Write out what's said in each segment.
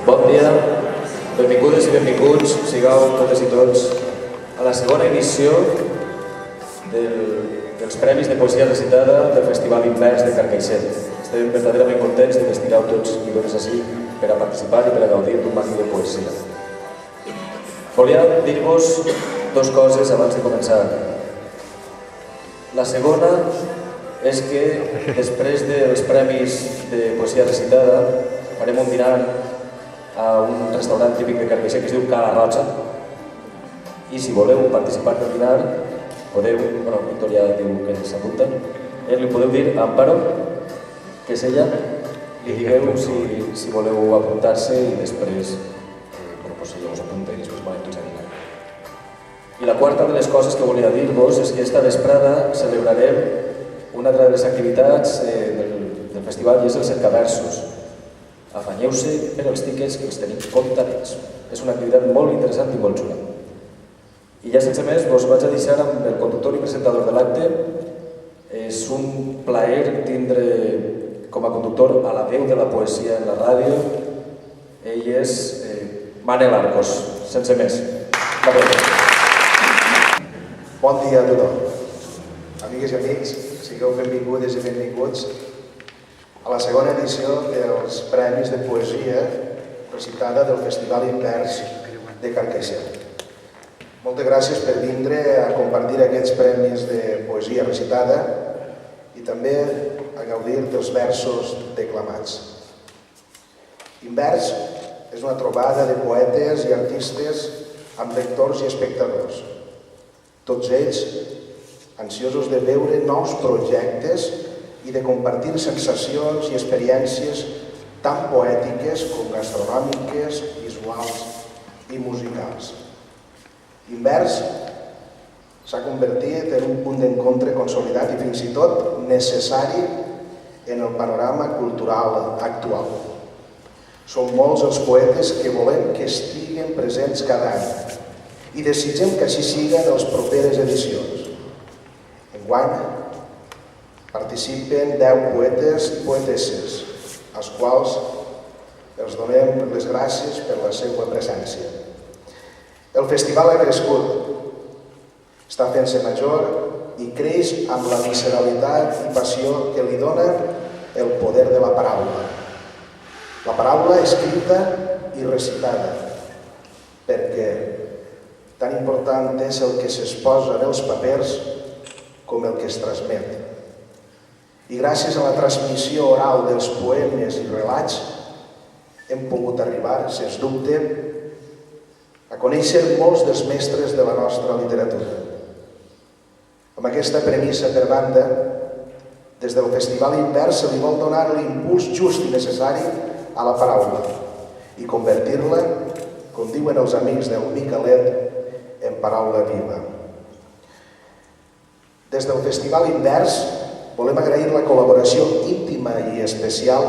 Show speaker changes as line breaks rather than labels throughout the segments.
Bon dia, benvingudes i benvinguts, sigueu totes i tots, a la segona edició dels Premis de Poesia Recitada del Festival Invers de Carcaixent. Estem verdaderament contents de que estigueu tots i totes així per a participar i per a gaudir d'un matí de poesia. Volia dir-vos dues coses abans de començar. La segona és que després dels Premis de Poesia Recitada farem un dinar a un restaurant típic de Carcaixent que es diu Cala Roja, i si voleu participar del dinar podeu, Víctor ja diu que s'apunta, li podeu dir a Amparo, que és ella, li digueu si voleu apuntar-se i després ella us apunta i després van tots a dinar. I la quarta de les coses que volia dir-vos és que esta vesprada celebrarem una altra de les activitats del festival i és el Cercaversos. Afanyeu-se per els tiquets que els tenim comptadets. És una activitat molt interessant i molt xula. I ja sense més, vos vaig a deixar amb el conductor i presentador de l'acte. És un plaer tindre com a conductor a la veu de la poesia en la ràdio. Ell és Manel Arcos. Sense més.
Bon dia a tothom. Amigues i amics, sigueu benvingudes i benvinguts a la segona edició dels Premis de Poesia Recitada del Festival Invers de Carcaixent. Moltes gràcies per vindre a compartir aquests premis de poesia recitada i també a gaudir dels versos declamats. Invers és una trobada de poetes i artistes amb lectors i espectadors. Tots ells ansiosos de veure nous projectes i de compartir sensacions i experiències tan poètiques com gastronòmiques, visuals i musicals. Invers s'ha convertit en un punt d'encontre consolidat i fins i tot necessari en el panorama cultural actual. Són molts els poetes que volem que estiguen presents cada any i desitgem que així siga en les properes edicions. Enguany participen 10 poetes i poetesses, als quals els donem les gràcies per la seva presència. El festival ha crescut, està fent-se major i creix amb la visceralitat i passió que li dona el poder de la paraula. La paraula escrita i recitada, perquè tan important és el que s'exposa en els papers com el que es transmet. I gràcies a la transmissió oral dels poemes i relats hem pogut arribar, sens dubte, a conèixer molts dels mestres de la nostra literatura. Amb aquesta premissa per banda, des del Festival Invers se li vol donar l'impuls just i necessari a la paraula i convertir-la, com diuen els amics del Miquelet, en paraula viva. Des del Festival Invers volem agrair la col·laboració íntima i especial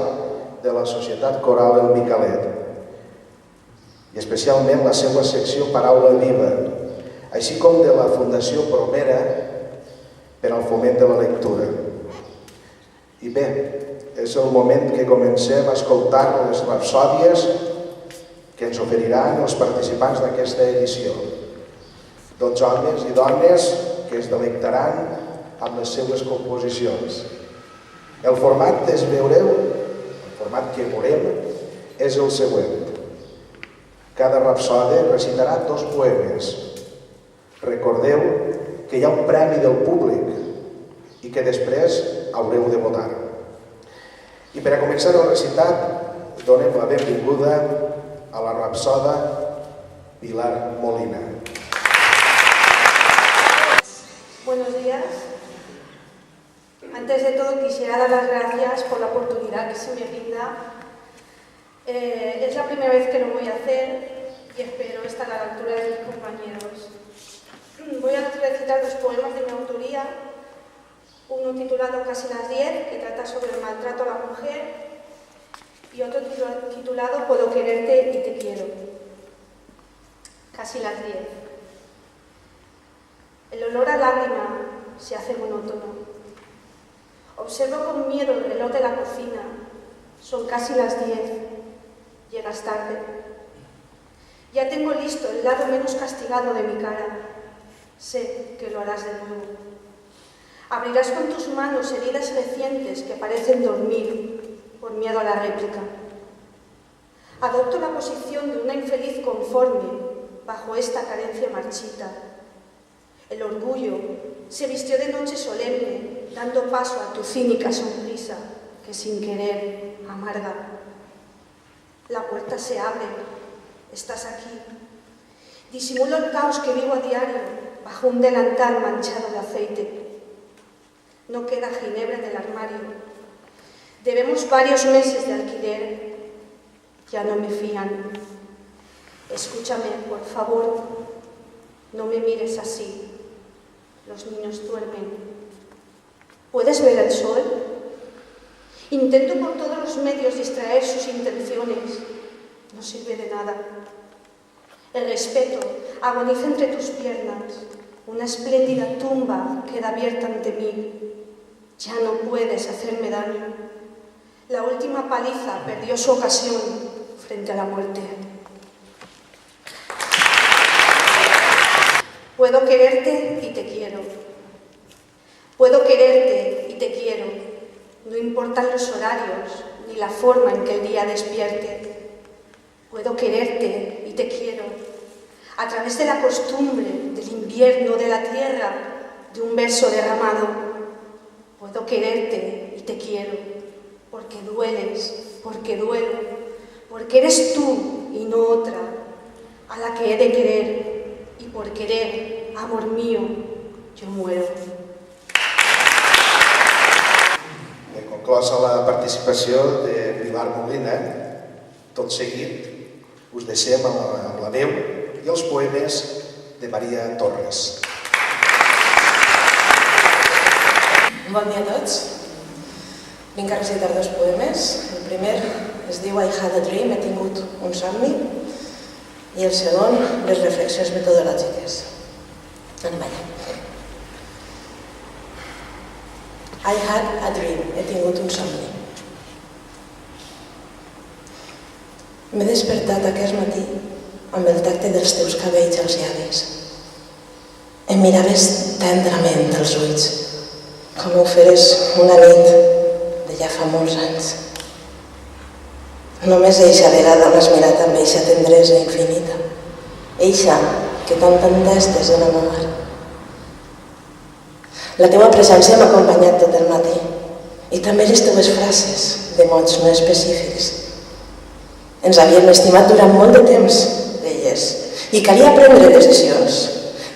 de la Societat Coral El Miquelet i especialment la seva secció Paraula Viva, així com de la Fundació Promera per al foment de la lectura. I bé, és el moment que comencem a escoltar les rapsòdies que ens oferiran els participants d'aquesta edició. 12 homes i dones que es delectaran amb les seues composicions. El format que veurem és el següent. Cada rapsode recitarà 2 poemes. Recordeu que hi ha un premi del públic i que després haureu de votar. I per a començar el recitat, donem la benvinguda a la rapsoda Pilar Molina.
Buenos días. Antes de todo quisiera dar las gracias por la oportunidad que se me brinda. Es la primera vez que lo voy a hacer y espero estar a la altura de mis compañeros. Voy a recitar 2 poemas de mi autoría, uno titulado Casi las 10, que trata sobre el maltrato a la mujer, y otro titulado Puedo quererte y te quiero. Casi las 10. El olor a lágrima se hace monótono. Observo con miedo el reloj de la cocina. Son casi las 10. llegas tarde. Ya tengo listo el lado menos castigado de mi cara. Sé que lo harás de nuevo. Abrirás con tus manos heridas recientes que parecen dormir por miedo a la réplica. Adopto la posición de una infeliz conforme bajo esta carencia marchita. El orgullo se vistió de noche solemne, dando paso a tu cínica sonrisa que sin querer amarga. La puerta se abre, estás aquí. Disimulo el caos que vivo a diario bajo un delantal manchado de aceite. No queda ginebra en el armario. Debemos varios meses de alquiler. Ya no me fían. Escúchame, por favor. No me mires así. Los niños duermen. ¿Puedes ver el sol? Intento por todos los medios distraer sus intenciones. No sirve de nada. El respeto agoniza entre tus piernas. Una espléndida tumba queda abierta ante mí. Ya no puedes hacerme daño. La última paliza perdió su ocasión frente a la muerte. Puedo quererte y te quiero. Puedo quererte y te quiero. No importan los horarios ni la forma en que el día despierte. Puedo quererte y te quiero. A través de la costumbre, del invierno, de la tierra, de un verso derramado. Puedo quererte y te quiero. Porque dueles, porque duelo. Porque eres tú y no otra a la que he de querer. Y por querer, amor mío, yo muero.
He conclosa la participació de Pilar Molina. Tot seguit us deixem amb la veu i els poemes de Maria Torres.
Bon dia a tots. Vinc a recitar dos poemes. El primer es diu I had a dream, he tingut un somni, i el segon, les reflexions metodològiques. Anem allà. I had a dream, he tingut un somni. M'he despertat aquest matí amb el tacte dels teus cabells als llavis. Em miraves tendrament als ulls, com ho feres una nit de ja fa molts anys. Només eixa vegada m'has mirat amb eixa tendresa infinita, eixa que tant t'entestes en amagar. La teua presència m'ha acompanyat tot el matí, i també les teues frases, de mots no específics. Ens havíem estimat durant molt de temps, deies, i calia prendre decisions.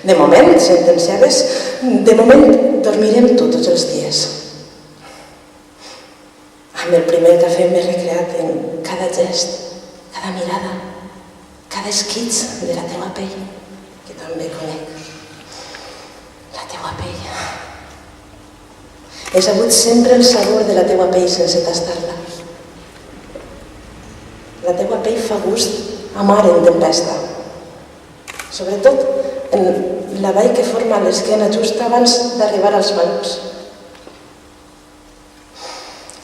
De moment, sentenciaves, de moment dormirem tu tots els dies. Amb el primer cafè m'he recreat en cada gest, cada mirada, cada esquitx de la teua pell, que també conec. La teua pell. He sabut sempre el sabor de la teua pell sense tastar-la. La teua pell fa gust a mar en tempesta. Sobretot en la vall que forma l'esquena just abans d'arribar als malucs.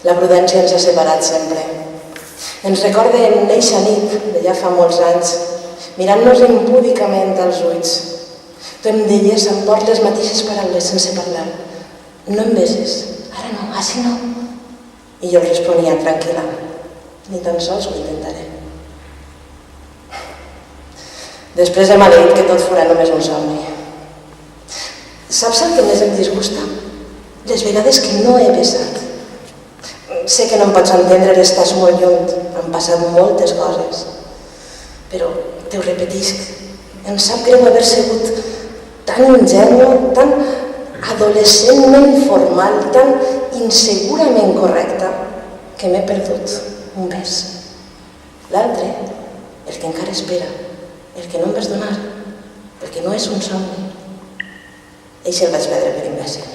La prudència ens ha separat sempre. Ens recorda en eixa nit de ja fa molts anys, mirant-nos impúdicament als ulls. Tu em deies amb port les mateixes paraules sense parlar. No em beses, ara no, així no. I jo responia tranquil·la, ni tan sols ho intentaré. Després m'ha dit que tot fora només un somni. Saps el que més em disgusta? Les vegades que no he besat. Sé que no em pots entendre, estàs molt lluny, han passat moltes coses, però t'ho repetisc, em sap greu haver sigut tan ingenu, tan adolescentment formal, tan insegurament correcta, que m'he perdut un bes. L'altre, el que encara espera, el que no em vas donar, el que no és un somni, eixe el vaig perdre per imbècil.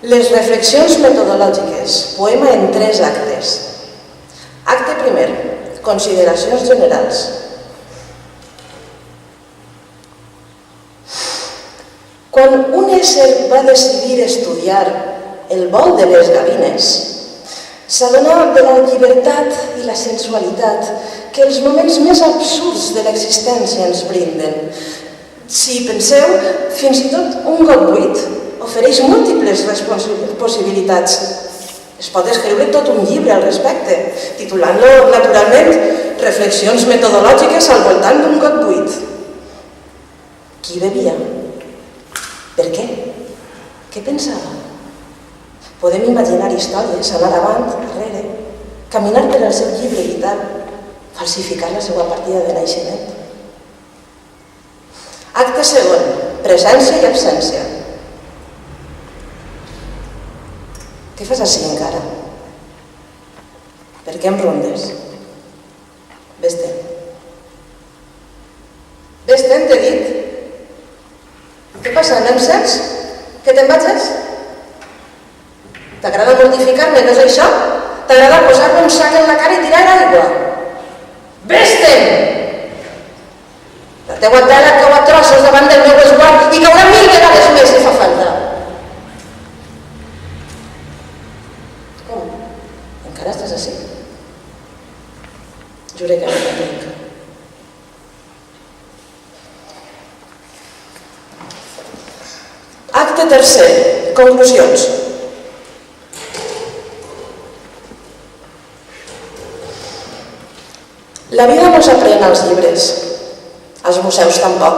Les reflexions metodològiques, poema en 3 actes. Acte primer, consideracions generals. Quan un ésser va decidir estudiar el vol de les gavines, s'adona de la llibertat i la sensualitat que els moments més absurds de l'existència ens brinden. Si penseu, fins i tot un got buit ofereix múltiples possibilitats. Es pot escriure tot un llibre al respecte, titulant-lo, naturalment, Reflexions metodològiques al voltant d'un got buit. Qui bevia? Per què? Què pensava? Podem imaginar històries, anar avant, darrere, caminar per el seu llibre vital, falsificar la seva partida de naixement. Acte segon, presència i absència. Què fas així encara? Per què em rondes? Vés-te'n. Vés-te'n, t'he dit. Què passa, no em sents? Que te'n vagis? T'agrada mortificar-me, no és això? T'agrada posar-me un sac en la cara i tirar aigua? Vés-te'n! La teua tela cau a trossos davant del meu esguard i caurà 1000 vegades més si fa falta. Com? Encara estàs així? Jure que no t'entenc. Acte tercer. Conclusions. La vida no s'aprèn als llibres, als museus tampoc,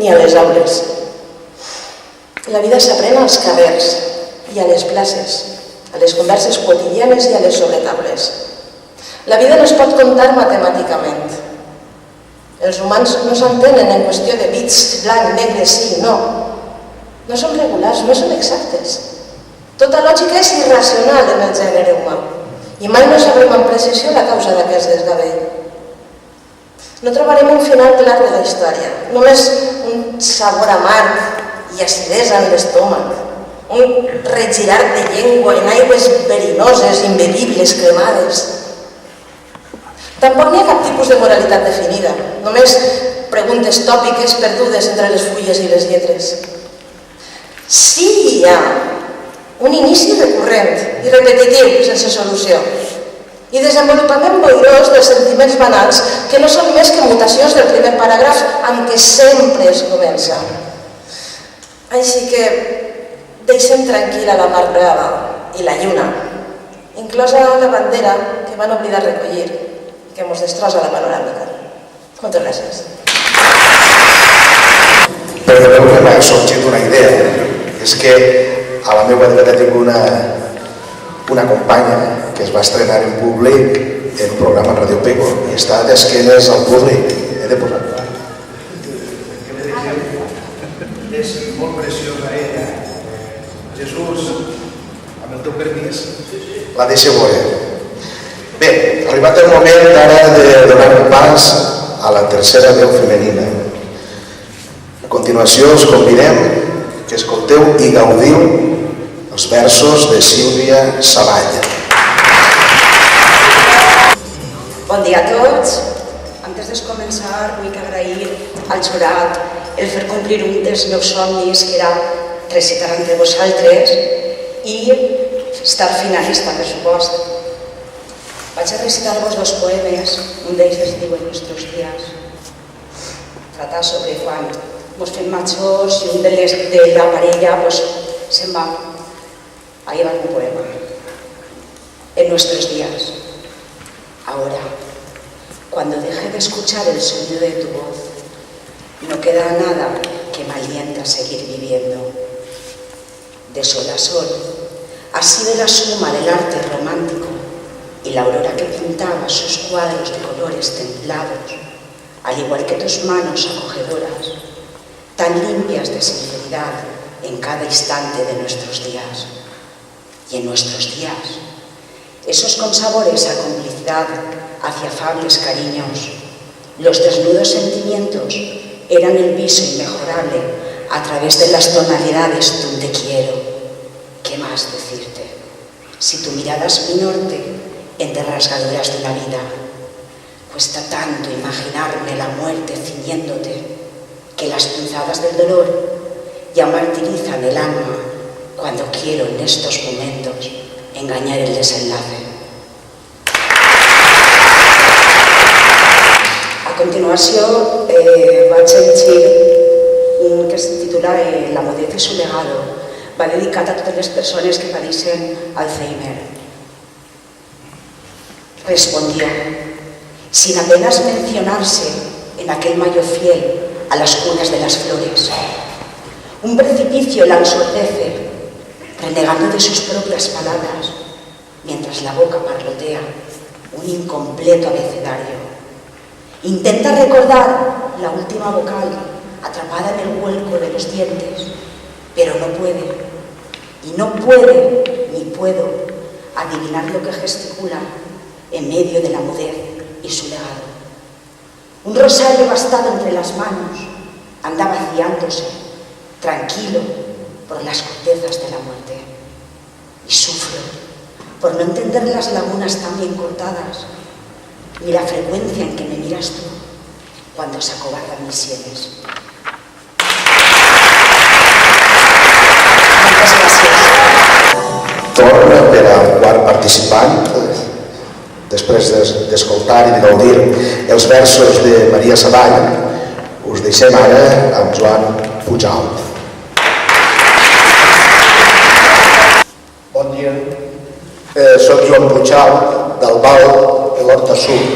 ni a les aules. La vida s'aprèn als carrers i a les places, a les converses quotidianes i a les sobretables. La vida no es pot contar matemàticament. Els humans no s'entenen en qüestió de bits, blanc, negre, sí, no. No són regulars, no són exactes. Tota lògica és irracional en el gènere humà i mai no sabrem amb precisió la causa d'aquest desgavell. No trobarem un final clar de la història, només un sabor amarg i acidesa en l'estómac, un regirar de llengua en aigües verinoses, imbebibles, cremades. Tampoc n'hi ha cap tipus de moralitat definida, només preguntes tòpiques perdudes entre les fulles i les lletres. Sí hi ha un inici recurrent i repetitiu, sense solució, i desenvolupament boirós dels sentiments banals que no són més que mutacions del primer paràgraf amb què sempre es comença. Així que deixem tranquil·la la mar brava i la lluna, inclosa la bandera que van oblidar recollir, que ens destrossa la panoràmica. Moltes gràcies.
Perdoneu que m'ha sorgit una idea. És que a la meva dreta tinc una companya que es va estrenar en públic en un programa en Radio Pego i està d'esquenes al públic. He de posar.
És molt preciosa ella. Jesús, amb el teu permís.
La deixo veure. Bé, ha arribat el moment ara de donar un pas a la tercera veu femenina. A continuació us convidem que escolteu i gaudiu els versos de Sílvia Savall.
Bon dia a tots. Antes de començar vull agrair al jurat el fer complir un dels meus somnis, que era recitar entre vosaltres i estar finalista, per supost. Vaig a recitar-vos 2 poemes, un d'ells es diu En nuestros días. Trata sobre quan ens fem majors i un de la parella se'n va. Ahí va un poema. En nuestros días. Ahora, cuando deje de escuchar el sonido de tu voz, no queda nada que me aliente a seguir viviendo. De sol a sol, así de la suma del arte romántico y la aurora que pintaba sus cuadros de colores templados, al igual que tus manos acogedoras, tan limpias de sinceridad en cada instante de nuestros días. Y en nuestros días, esos consabores a complicidad hacia afables cariños, los desnudos sentimientos eran el viso inmejorable a través de las tonalidades de un te quiero. ¿Qué más decirte? Si tu mirada es mi norte entre rasgaduras de la vida, cuesta tanto imaginarme la muerte ciñéndote, que las punzadas del dolor ya martirizan el alma cuando quiero en estos momentos engañar el desenlace. A continuació vaig llegir un que se titula La mudez y su legado. Va dedicat a totes les persones que padecen Alzheimer. Respondió, sin apenas mencionarse en aquel mayo fiel a las cunas de las flores. Un precipicio la ensordece, renegando de sus propias palabras, mientras la boca parlotea un incompleto abecedario. Intenta recordar la última vocal atrapada en el hueco de los dientes, pero no puede. Y no puede ni puedo adivinar lo que gesticula en medio de la mudez y su legado. Un rosario gastado entre las manos anda vaciándose, tranquilo, por las cortezas de la muerte. Y sufro por no entender las lagunas tan bien cortadas, ni la frecuencia en que me miras tú cuando se acobardan mis sienes. Moltes gràcies.
Torna per al quart participant, després d'escoltar i de gaudir els versos de Maria Savall, us deixem ara amb Joan Puigalt.
Bon dia, soc Joan Puigalt, del Val de l'Horta Sud.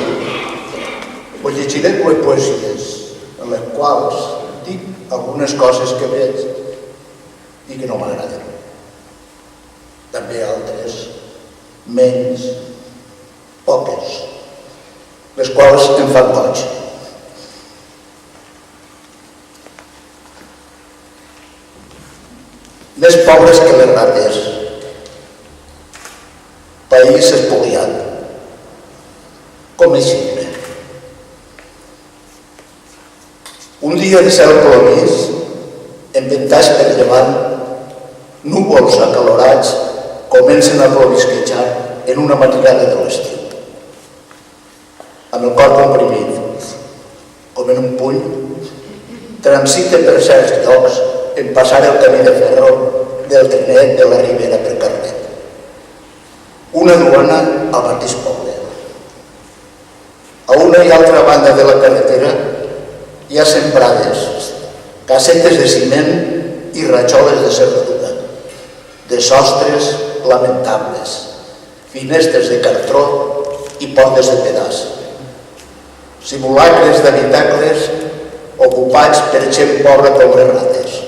Us llegiré dues poesies, en les quals dic algunes coses que veig i que no m'agraden. També altres, menys, poques, les quals em fan goig. Més pobres que les rates, país espoliat, com és ximple. Un dia de cel plomís, enventats per llevant, núvols acalorats comencen a plovisquejar en una matinada de l'estiu. Amb el cor comprimit, com en un puny, transita per certs llocs en passar el camí de ferro del trenet de la Ribera per Carnet. Una duana al mateix poble. A una i altra banda de la carretera hi ha sembrades, casetes de ciment i rajoles de serradura, de sostres lamentables, finestres de cartró i portes de pedaç, simulacres d'habitacles ocupats per gent pobra com les rates,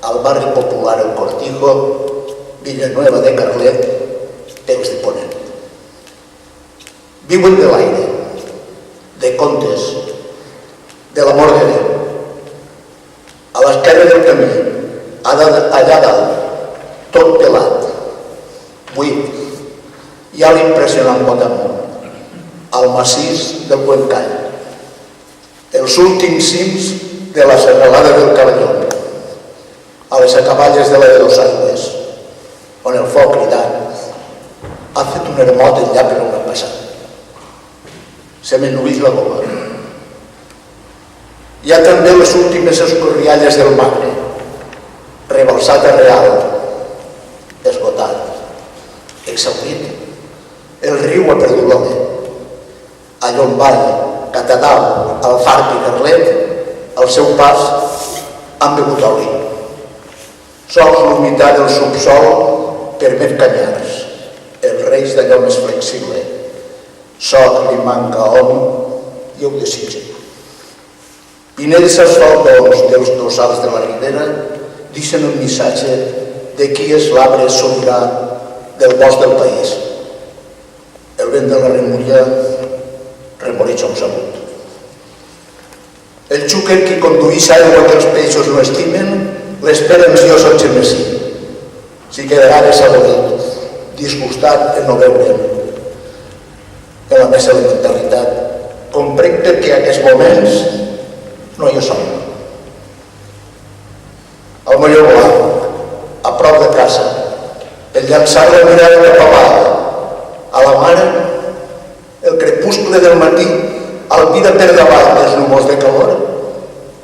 al barri popular El Cortijo, Villanueva de Carlet, Pels de Ponent. Viuen de l'aire, de contes, de l'amor de Déu. A l'esquerra del camí, allà dalt, tot pelat, buit, hi ha l'impressionant Botamunt, al massís del Cuencall, els últims cims de la serralada del Cavallón, a les acaballes de la de Dosaigües, on el foc cridant ha fet un hermot enllà per on ha passat. Se m'ennuïs la gola. Hi ha també les últimes escorrialles del Magre, rebalsat a Real, esgotat, exhaurit. El riu ha perdut l'home. A Llombai, Catadal, Alfarb i Carlet, al seu pas han begut oli. Sols l'humitat del subsol permet canyars, els reis d'allò més flexible. Soc li manca hom i ho desitja. Pinells asfaltons dels dossals de la Ribera deixen un missatge de qui és l'arbre sobirà del bosc del país. El vent de la remulla remoreja un salut. El xúquer que conduïx aigua que els peixos no estimen l'espera ansiós al gemesí. Si quedarà desaborit, disgustat en no veure'm. En la meva sentimentalitat, comprenc perquè en aquests moments no hi ha som. El molló blanc, a prop de casa, el llançar la mirada cap avall, a la mare, el crepuscle del matí albira per davall dels núvols de calor,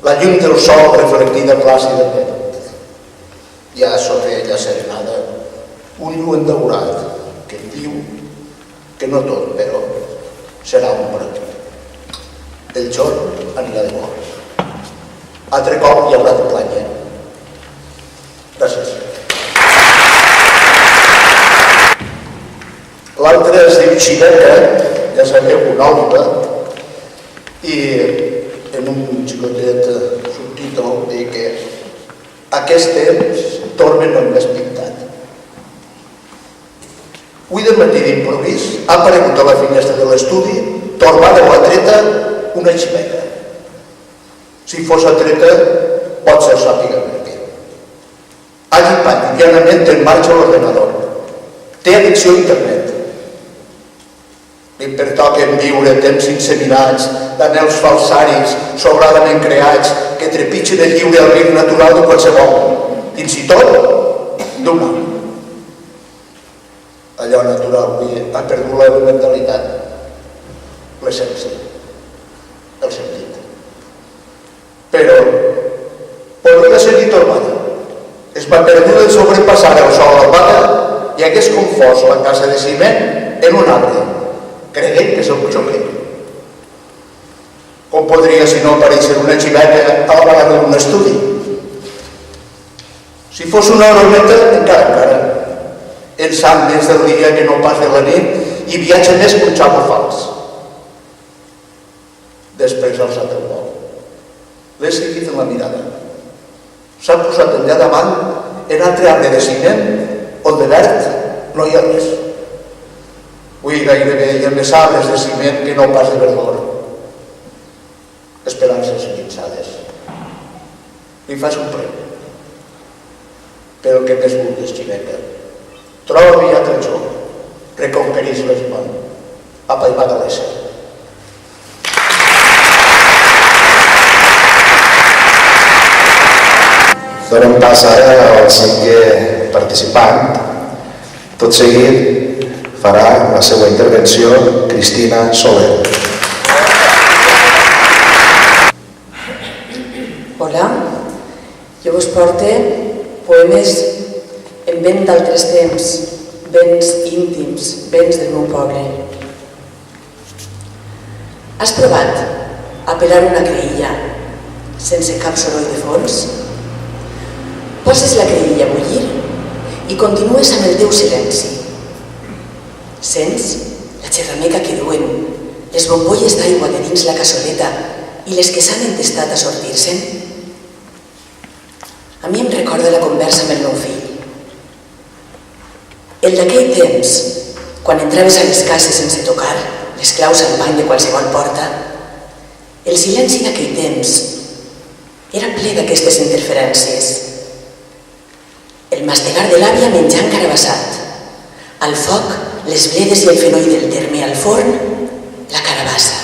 la llum del sol reflectida plàcidament. hi ha sobre ella serenada un lluent daurat que em diu que no tot, però serà un preu. El jorn anirà de cor. Altre cop hi haurà de planya. Gràcies. L'altre es diu Xineca, ja sabeu, una òliba, i en un xicotet subtítol diu que aquest temps tornen amb més pintat. Avui de matí d'improvís ha aparegut a la finestra de l'estudi, torbada o atreta, una ximeca. Si fos atreta, pot ser sàpiga per què. Ha llipat quotidianament en marxa l'ordenador. Té addicció a internet. Li pertoquen viure temps inseminats d'anels falsaris sobradament creats que trepitgen el lliure albir natural de qualsevol, fins i tot d'humà. Allò natural avui ha perdut la mentalitat, l'essència, el sentit. Però podria ser-hi torbada. Es va perdut el sobrepassar el sol al bata i hagués confós la casa de ciment en un arbre, creient que se'l xoqué. Com podria, si no, aparèixer una ximeca a la vegada d'un estudi? Si fos una horometa, encara. El sant més del dia que no pas de la nit i viatja més que un xavo fals. Després ha alçat el vol. L'he seguit en la mirada. S'ha posat allà davant en altre arbre de ciment on de verd no hi ha res. Avui gairebé hi ha més arbres de ciment que no pas de verdor. Esperances guinçades. Li fas un preu. Però el que més vulguis, ximeca. Troba i atracció. Reconquerís l'espon. Apa i va de l'ésser.
Donem pas ara al cinquè participant. Tot seguit farà la seva intervenció Cristina Soler.
Hola, jo vos porto poemes en vent d'altres temps, vents íntims, vents del meu poble. Has provat a pelar una creïlla sense cap soroll de fons? Poses la creïlla a bullir i continues amb el teu silenci. Sents la xerrameca que duen, les bombolles d'aigua de dins la cassoleta i les que s'han entestat a sortir-se'n? A mi em recorda la conversa amb el meu fill. El d'aquell temps, quan entraves a les cases sense tocar les claus al pany de qualsevol porta, el silenci d'aquell temps era ple d'aquestes interferències. El mastegar de l'àvia menjant carabassat, al foc les bledes i el fenoll del terme, al forn la carabassa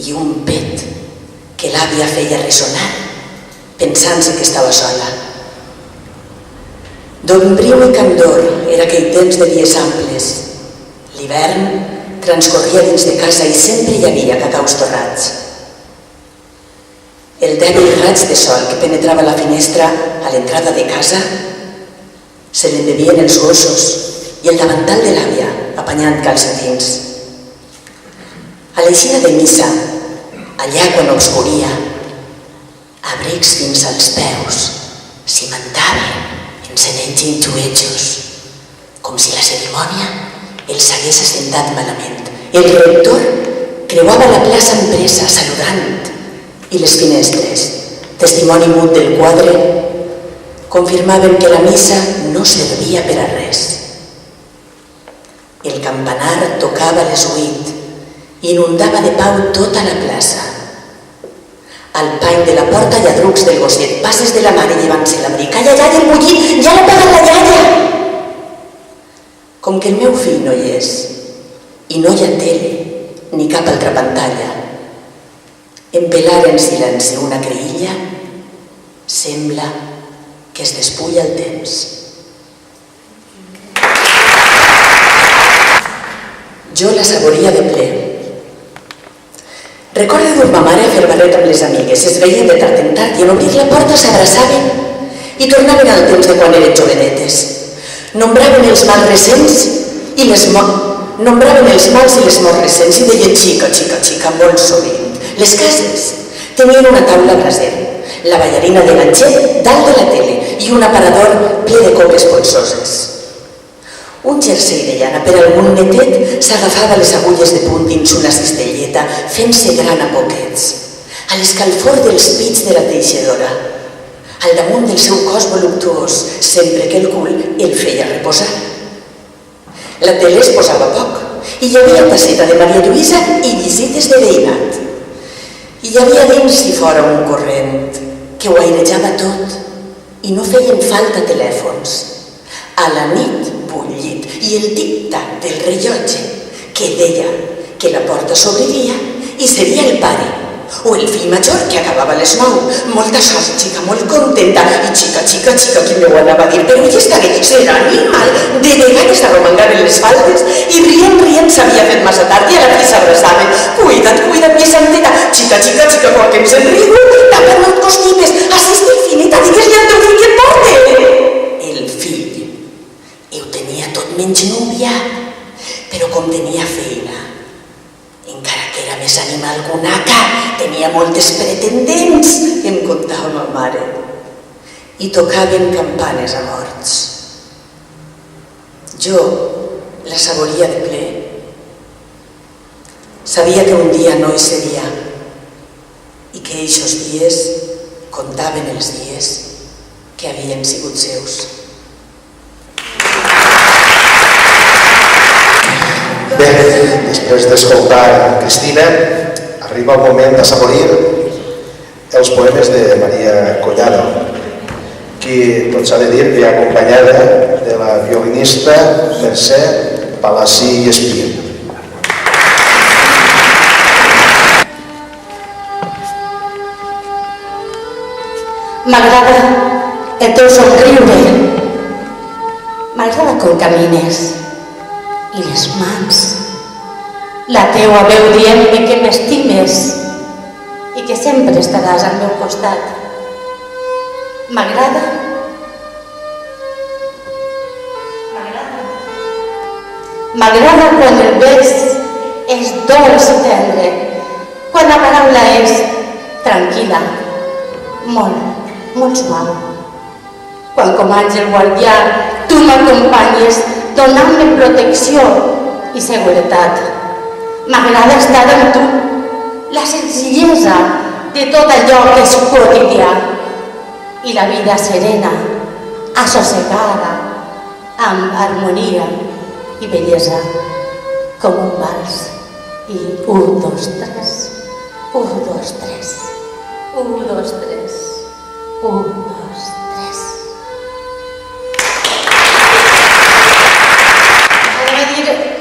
i un pet que l'àvia feia ressonar pensant-se que estava sola. D'ombriu i candor era aquell temps de dies amples. L'hivern transcorria dins de casa i sempre hi havia cacaus torrats. El dèbil raig de sol que penetrava a la finestra a l'entrada de casa se l'embevien els gossos i el davantal de l'àvia apanyant calcetins. A l'eixida de missa, allà quan obscuria, abrics fins als peus cimentaven encenent ginjuetjos, com si la cerimònia els hagués assentat malament. El rector creuava la plaça amb pressa, saludant, i les finestres, testimoni mut del quadre, confirmaven que la missa no servia per a res. El campanar tocava les 8 i inundava de pau tota la plaça. Al pany de la porta hi ha drucs del gosset, passes de la mare llevant-se l'abric. Ai, ai, ai, el bullit, ja l'ha pagat la iaia! Com que el meu fill no hi és, i no hi ha tele, ni cap altra pantalla, empelar en silenci una creïlla sembla que es despulla el temps. Jo la saboria de ple. Recordo dur ma mare a fer barret amb les amigues. Es veien de tard en tard i en obrir la porta s'abraçaven. i tornaven al temps de quan eren jovenetes. Nombraven els mals recents i les morts recents i deien xica, xica, xica, molt sovint. Les cases tenien una taula braser, la ballarina de ganxet dalt de la tele i un aparador ple de copes polsoses. Un jersei de llana per algun netet s'agafava les agulles de punt dins una cistelleta fent-se gran a poquets, a l'escalfor dels pits de la teixidora, al damunt del seu cos voluptuós, sempre que el cul el feia reposar. La tele es posava poc, i hi havia taceta de Maria Lluïsa i visites de veïnat. I hi havia dins i fora un corrent que ho airejava tot i no feien falta telèfons. A la nit, bullit, i el tic-tac del rellotge que deia que la porta s'obriria i seria el pare o el fill major que acabava a les 9. Molta sort, xica, molt contenta. I xica, xica, xica, qui m'ho anava a dir? Però ja estaré, serà animal. De vegades arromangaven les faldes i rient s'havia fet massa tard i a la fi s'abraçaven. Cuida't, mi santeta. Xica, xica, xica, quan que em sent riu, tampoc no et costipes. Així estic finita, digues-li al teu fill que et porte. El fill ho tenia tot menys núvia, però com tenia feina, encara que era més animal que una aca, tenia moltes pretendents, em contava ma mare, i tocaven campanes a morts. Jo la saboria de ple. Sabia que un dia no hi seria i que eixos dies contaven els dies que havien sigut seus.
Bé, després d'escoltar Cristina, arriba el moment d'assaborir els poemes de Maria Collado, qui, tot s'ha de dir, ve acompanyada de la violinista Mercè Palací i Espí.
M'agrada el teu somriure, m'agrada com camines i les mans, la teua veu dient-me que m'estimes i que sempre estaràs al meu costat. M'agrada quan el bes és dolç i tendre, quan la paraula és tranquil·la, molt suau. Quan com àngel guardià tu m'acompanyes donant-me protecció i seguretat. M'agrada estar amb tu, la senzillesa de tot allò que és quotidià i la vida serena, assossegada, amb harmonia i bellesa, com un vals. I 1, 2, 3, 1, 2, 3, 1, 2, 3, 1, 2, 3.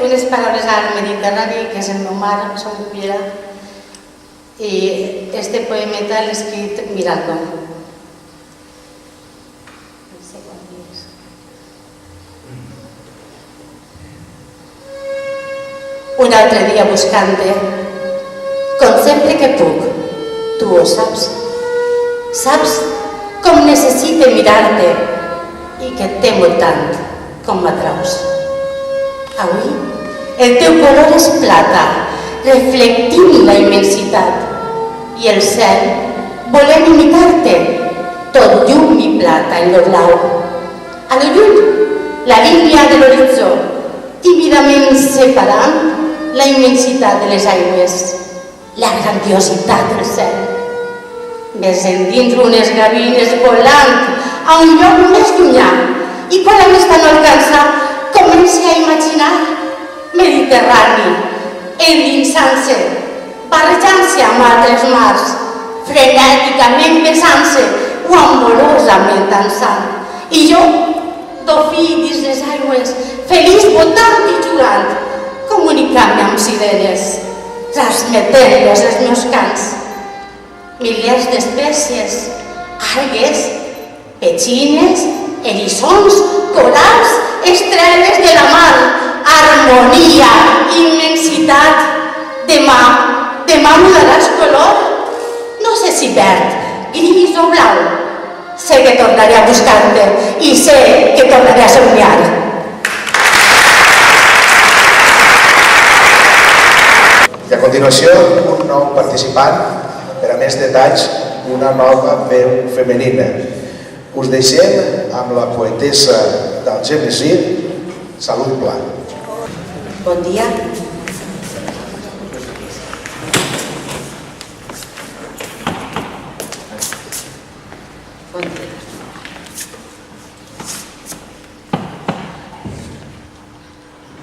Unes paraules al Mediterrani, que és el meu mar, som Cullera, i este poemeta l'he escrit mirant-lo. Un altre dia buscant-te, com sempre que puc, tu ho saps. Saps com necessite mirar-te i que et temo tant com m'atraus. Avui el teu color és plata, reflectint la immensitat i el cel, volent imitar-te, tot llum i plata en lo blau. A lo lluny, la línia de l'horitzó, tímidament separant la immensitat de les aigües, la grandiositat del cel. Ves endins unes gavines volant a un lloc més llunyà i quan la vista no alcança, comença a imaginar Mediterrani, endinsant-se, barrejant-se amb altres mars, frenèticament besant-se o amorosament dansant. I jo, dofí dins les aigües, feliç botant i jugant, comunicant-me amb sirenes, transmetent-los els meus cants. Milers d'espècies, algues, petxines, eriçons, corals, estrelles de la mar, harmonia, immensitat. Demà mudaràs color? No sé si verd, gris o blau. sé que tornaré a buscar-te i sé que tornaré a somiar.
I a continuació, un nou participant, per a més detalls, una nova veu femenina. Us deixem amb la poetessa d'Algemesí, Salut Pla.
Bon dia.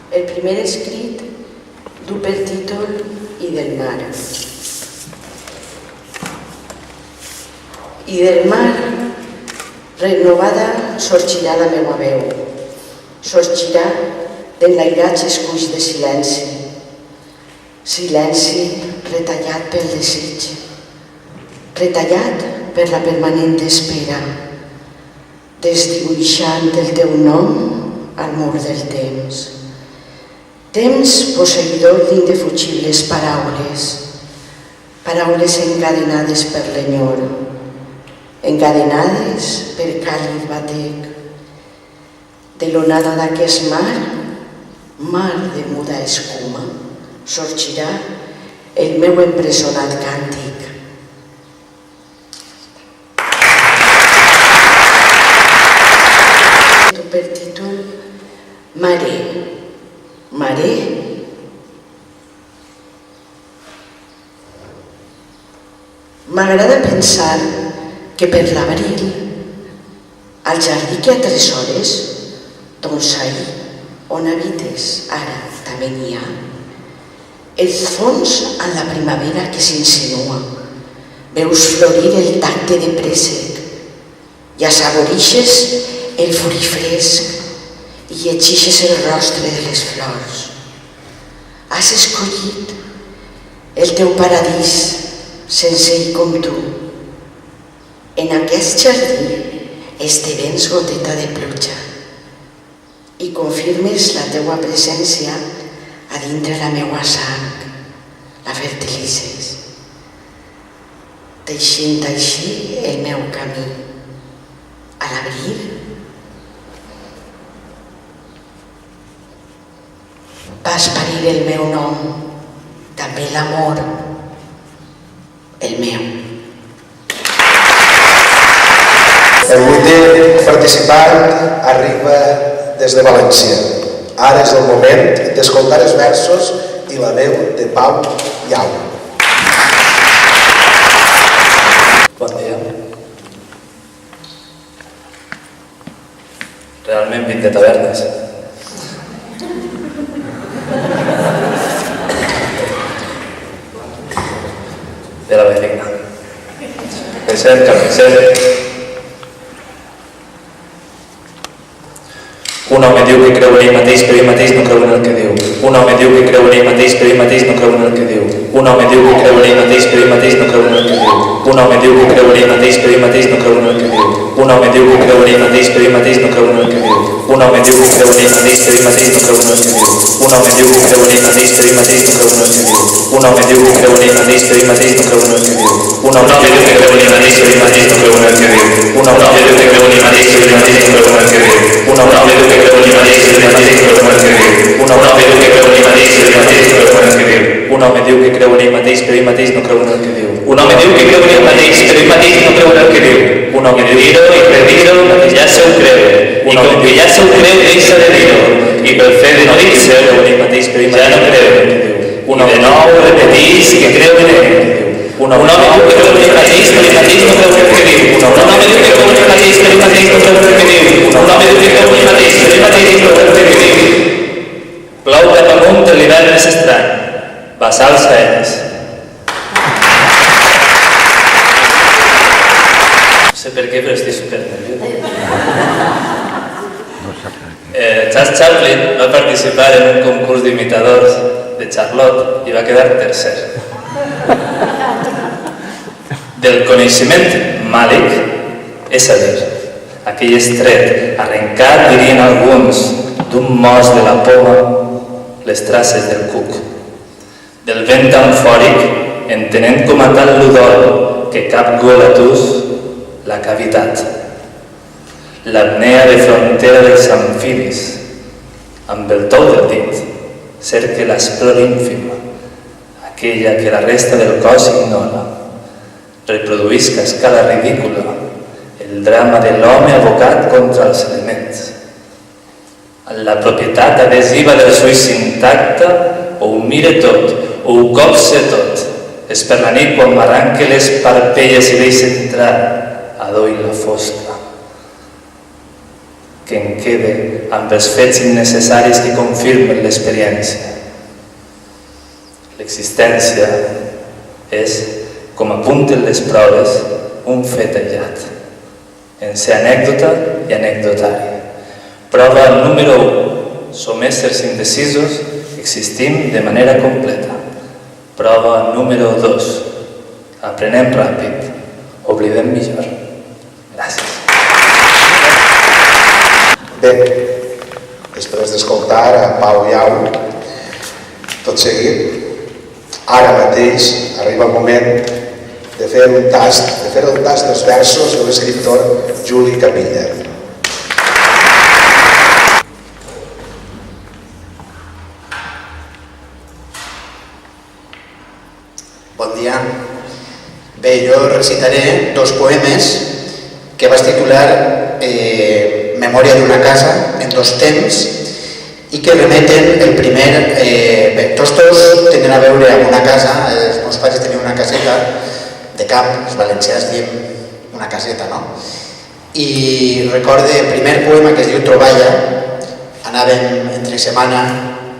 El primer escrit du per títol I del mar. I del mar, renovada, sorgirà la meua veu. Sorgirà d'enlairatge escuix de silenci. Silenci retallat pel desig. Retallat per la permanent espera. Desdibuixant el teu nom al mur del temps. Temps posseïdor d'indefugibles paraules, paraules encadenades per l'enyor, encadenades per càlid batec. De l'onada d'aquest mar, mar de muda escuma, sorgirà el meu empresonat càntic. Per títol Mare. Mare. M'agrada pensar que per l'abril, al jardí que atresores, doncs ahir, on habites ara també n'hi ha, el fons en la primavera que s'insinua, veus florir el tacte de préssec i assaborixes el fruit fresc i llegixes el rostre de les flors. Has escollit el teu paradís senzill com tu. En aquest jardí esdevens goteta de pluja i confirmes la teua presència a dintre la meua sang, la fertilitzes, teixint així el meu camí. A l'abril vas parir el meu nom, també l'amor, el meu.
El vuitè participant arriba des de València. Ara és el moment d'escoltar els versos i la veu de Pau Llau.
Bon dia. Realment vinc de tavernes. De la Benigna. Present, carnisser. Un home diu que creu en ell mateix, però ell mateix no creu en el que diu. Un home diu que creu en ell mateix, però ell mateix no creu en el que diu. Un home diu que creu en ell mateix, però ell mateix no creu en el que diu. Un home diu que creu en ell mateix, però ell mateix no creu en el que diu. Un home diu que creu en ell mateix, però ell mateix no creu en el que diu. Un home diu que creu en ell mateix, però ell mateix no creu en el que diu. Un home diu que creu en ell mateix, però ell mateix no creu en el que diu. Un home diu que creu en ell mateix, però ell mateix no creu en el que diu. Un home diu que creu en ell mateix, però ell mateix no creu en el que diu. Un home diu que creu en ell mateix, però ell mateix no creu en el que diu. Un home diu que creu en ell mateix, però ell mateix no creu en el que diu. Un home diu que creu en ell mateix, però ell mateix no creu en el que diu. Un home diu que creu en ell mateix, però ell mateix no creu en el que diu. Un home diu que creu en ell mateix, però ell mateix no creu en el que diu. Un home diu que dir-ho, ja se ho creu. I com que ja se ho creu, deixa de dir-ho. I pel fet de no dir-se, ja no creu. I de nou repetís que creu en ell. Un home diu que creu en ell mateix, però ell mateix no creu en el que diu. Un home diu que creu en ell mateix, però ell mateix no creu en el que diu. Un home diu que creu en ell mateix, però ell mateix no creu en el que diu. Plou cap amunt, l'hivern és estrany. Bassals faenes. No sé per què, però estic supernerviós. Charles Chaplin va participar en un concurs d'imitadors de Charlotte i va quedar tercer. Del coneixement màlic, és a dir, aquell estret arrencat, dirien alguns, d'un mos de la poma, les traces del cuc. Del vent amfòric, entenent com a tal l'udol que cap golatús la cavitat. l'apnea de frontera dels amfibis, amb el tou del dit, cerca l'esplor ínfima, aquella que la resta del cos ignora. Reproduïsca a escala ridícula el drama de l'home abocat contra els elements. En la propietat adhesiva del suïs intacte, o ho mire tot, o ho copse tot. És per la nit quan m'arranque les parpelles i deixa entrar a doi la fosca. Que em quede amb els fets innecessaris que confirmen l'experiència. L'existència és, com apunten les proves, un fet aïllat, en ser anècdota i anecdotari. Prova número 1. Som éssers indecisos, existim de manera completa. Prova número 2. Aprenem ràpid, oblidem millor. Gràcies.
Bé, després d'escoltar a Pau Iau, tot seguit, ara mateix arriba el moment de fer el tast dels versos de l'escriptor Juli Capilla.
Bon dia. Bé, jo recitaré dos poemes que vaig titular Memòria d'una casa en dos temps i que remeten el primer... Bé, tots dos tenen a veure amb una casa. Els meus pares tenien una caseta de camp, els valencians diem una caseta, no? I recorde el primer poema que es diu Troballa. Anàvem entre setmana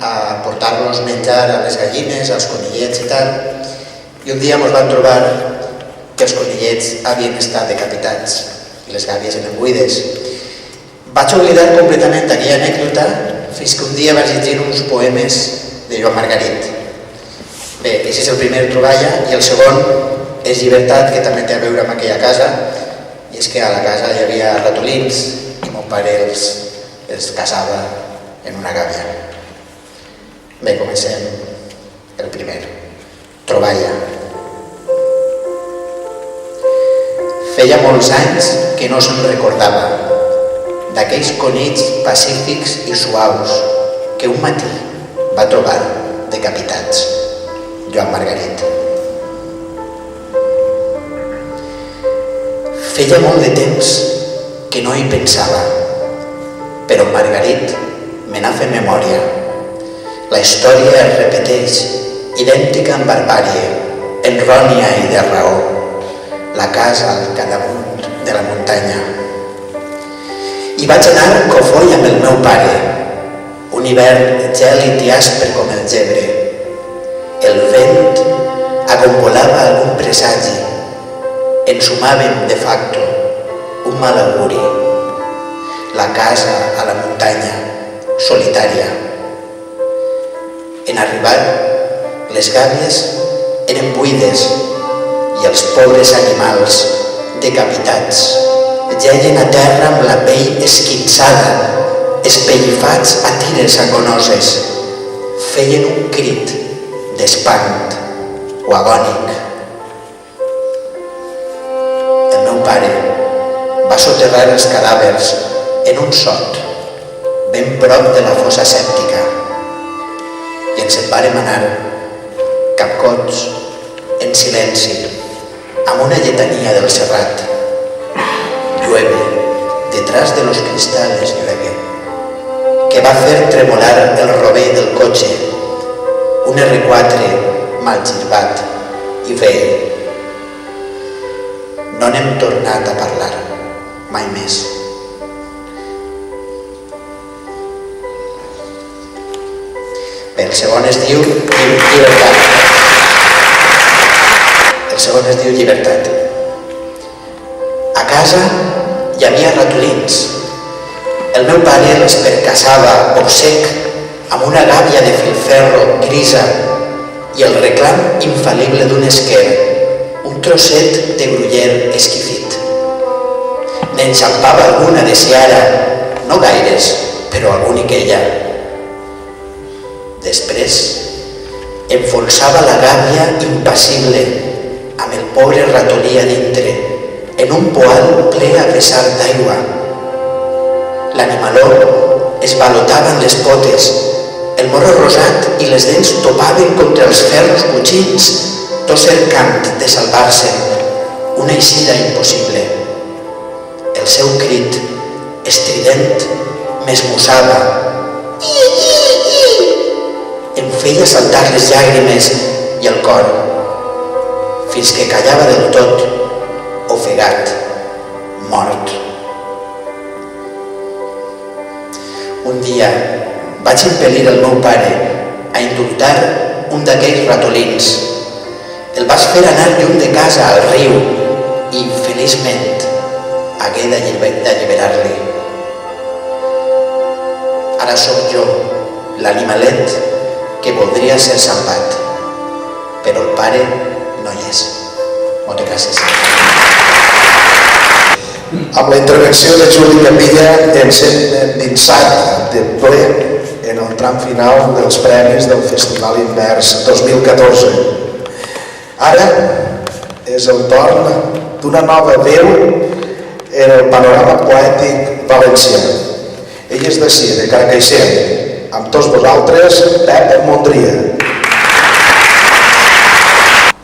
a portar-los menjar a les gallines, als conillets i tal, i un dia ens vam trobar que els conillets havien estat decapitats i les gàbies eren buides. Vaig oblidar completament aquella anècdota fins que un dia vaig llegir uns poemes de Joan Margarit. Bé, aquest és el primer Troballa i el segon és Llibertat, que també té a veure amb aquella casa, i és que a la casa hi havia ratolins i mon pare els caçava en una gàbia. Bé, comencem el primer. Troballa. Feia molts anys que no se'n recordava d'aquells conills pacífics i suaus que un matí va trobar decapitats. Joan Margarit. Feia molt de temps que no hi pensava, però Margarit me n'ha fet memòria. La història es repeteix, idèntica en barbàrie, en rònia i de raó. La casa al capdamunt de la muntanya. I vaig anar cofoi amb el meu pare, un hivern gèlid i asper com el gebre. El vent agombolava algun presagi. Ensumàvem de facto un mal auguri. La casa a la muntanya, solitària. En arribar, les gàbies eren buides i els pobres animals decapitats jeien a terra amb la pell esquinçada, espellifats a tires agonoses. Feien un crit d'espant o agònic. El meu pare va soterrar els cadàvers en un sot, ben prop de la fossa sèptica, i ens en vàrem anar, capcots, en silenci, amb una lletania del Serrat. Llueve, detrás de los cristales llueve, que va fer tremolar el rovell del cotxe, un R4 mal girbat i vell. No n'hem tornat a parlar, mai més. Bé, el segon es diu Llibertat. El segon es diu Llibertat. A casa hi havia ratolins. El meu pare els percaçava obsec amb una gàbia de filferro grisa i el reclam infal·lible d'un esquer, un trosset de gruller esquifit. N'enxampava alguna de seara, no gaires, però alguniquella. Després enfonsava la gàbia impassible amb el pobre ratolí a dintre, en un poal ple a vessar d'aigua, L'animaló es balotaven les potes, el morro rosat i les dents topaven contra els ferros butxins, tot cercant de salvar-se, una eixida impossible. El seu crit, estrident, m'esmussava. Em feia saltar les llàgrimes i el cor, fins que callava del tot, ofegat, mort. Un dia vaig impel·lir el meu pare a indultar un d'aquells ratolins. El vaig fer anar lluny de casa al riu i, feliçment, hagué d'alliberar-li. Ara sóc jo, l'animalet que voldria ser salvat, però el pare no hi és. Moltes gràcies.
Amb la intervenció de Juli Capilla ens hem endinsat de ple en el tram final dels premis del Festival Invers 2014. Ara és el torn d'una nova veu en el panorama poètic valencià. Ell és d'ací, de Carcaixent. Amb tots vosaltres, Pep Mondria.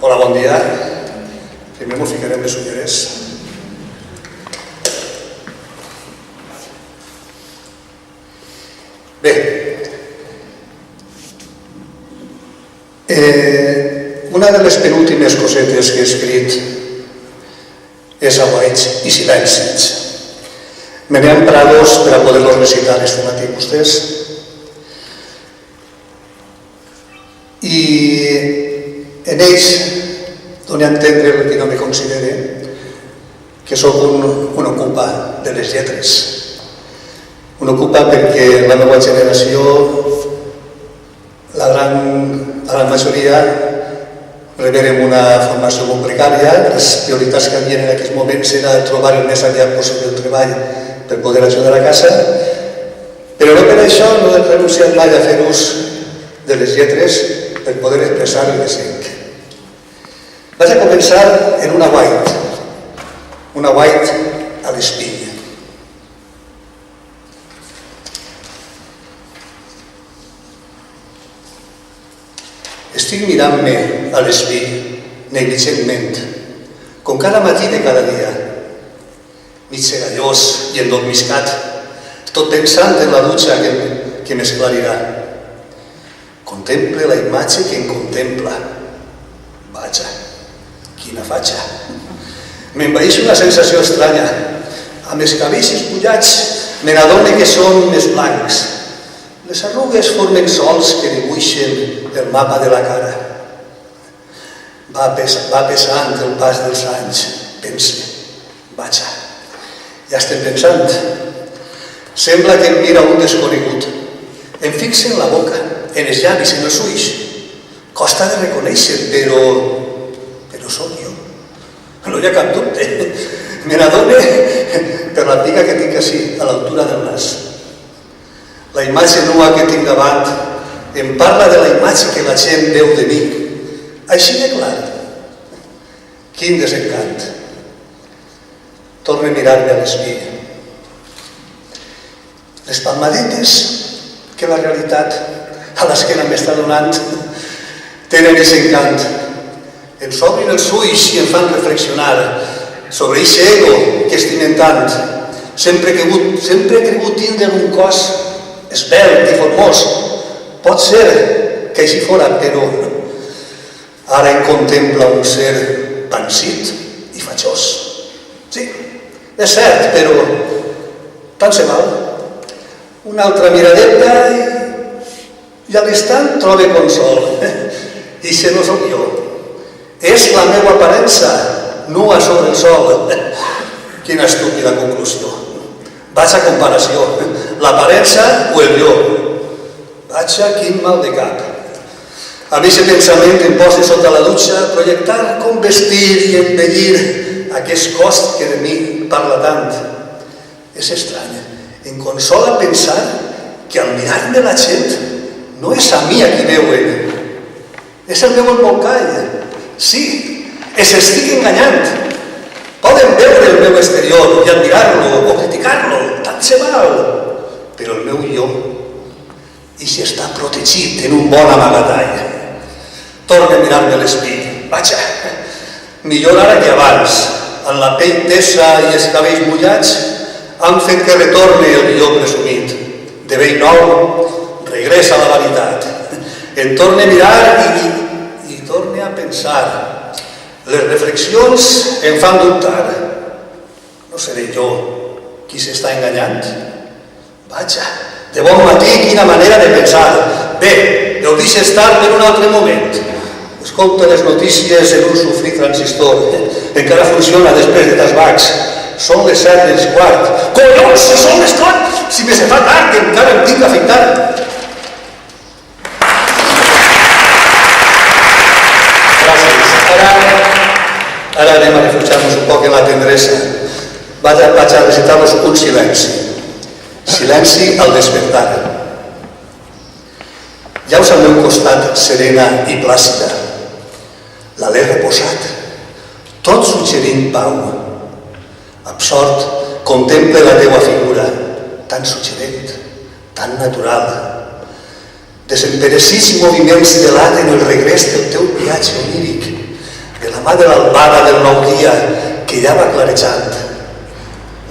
Hola, bon dia. Primer m'ho ficarem de ulleres. Bé, una de les penúltimes cosetes que he escrit és Aguaits i silencis. Me n'he emprat dos per a poder-los recitar este matí vostès. I en ells dono a entendre el que no me considere que sóc un ocupa de les lletres. Un ocupa perquè la meva generació, la gran majoria, rebérem una formació molt precària. Les prioritats que havien en aquells moments era trobar el més aviat possible el treball per poder ajudar a casa, però no per això no he renunciat mai a fer ús de les lletres per poder expressar el que sent. Vaig a començar en una white a l'espí. Estic mirant-me a l'espí, negligentment, com cada matí de cada dia, mig segallós i endormiscat, tot pensant en la dutxa que m'esclarirà. Contemple la imatge que em contempla. Vaja, quina fatxa. M'envaeix una sensació estranya. Amb els cabells espullats me n'adone que són més blancs. Les arrugues formen sols que dibuixen el mapa de la cara. Va pesant el pas dels anys, pense. Vaja, ja estem pensant. Sembla que em mira un desconegut. Em fixa en la boca, en els llavis, en els ulls. Costa de reconèixer, però sóc jo. No hi ha cap dubte. Me n'adone per la pica que tinc així, a l'altura del nas. La imatge nua que tinc davant em parla de la imatge que la gent veu de mi. Així de clar. Quin desencant. Torno a mirar-me a l'espí. Les palmadetes que la realitat a l'esquena m'està donant tenen aquest encant. Ens obrin els ulls i em fan reflexionar sobre aquest ego que estimen tant. Sempre he cregut tindre un cos esvelt i formós. Pot ser que així fora, però ara em contempla un ser pansit i fatxós. Sí, és cert, però tant se val. Una altra miradeta i a l'instant trobe consol. I se no sóc jo. És la meva aparença, nua sobre el sol. Quina estúpida conclusió. Vaja comparació, l'aparença o el llop. Vaja, quin mal de cap. A mi aquest pensament em posa sota la dutxa a projectar com vestir i embellir aquest cos que de mi parla tant. És estrany. Em consola pensar que al mirar-me la gent no és a mi a qui veuen. És el meu embolcall. Sí, els estic enganyant. Poden veure el meu exterior i admirar-lo o criticar-lo, tant faig mal, però el meu jo i si està protegit en un bon amagatall. Torna a mirar-me l'espill. Vaja, millor ara que abans, amb la pell tesa i els cabells mullats, han fet que retorni el millor presumit. De vell nou, regressa a la veritat. Em torna a mirar i torna a pensar. Les reflexions em fan dubtar. No seré jo qui s'està enganyant? Vaja, de bon matí, quina manera de pensar. Bé, ho deixo estar per un altre moment. Escolta les notícies en un sofrit transistor. Encara funciona després de tasbacs. Són les 7:15. Collons, si són les 4! Si me se fa tard, que encara em tinc que afectar. Gràcies. Ara anem a refugiar-nos un poc en la tendresa. Vaig a recitar-vos un silenci. Silenci al despertar. Llaus al meu costat, serena i plàcida. L'alè reposat, tot suggerint pau. Absort, contemple la teua figura, tan suggerent, tan natural. Desemperecits moviments delaten el regrés del teu viatge oníric, de la mà de l'albada del nou dia que ja va clarejant.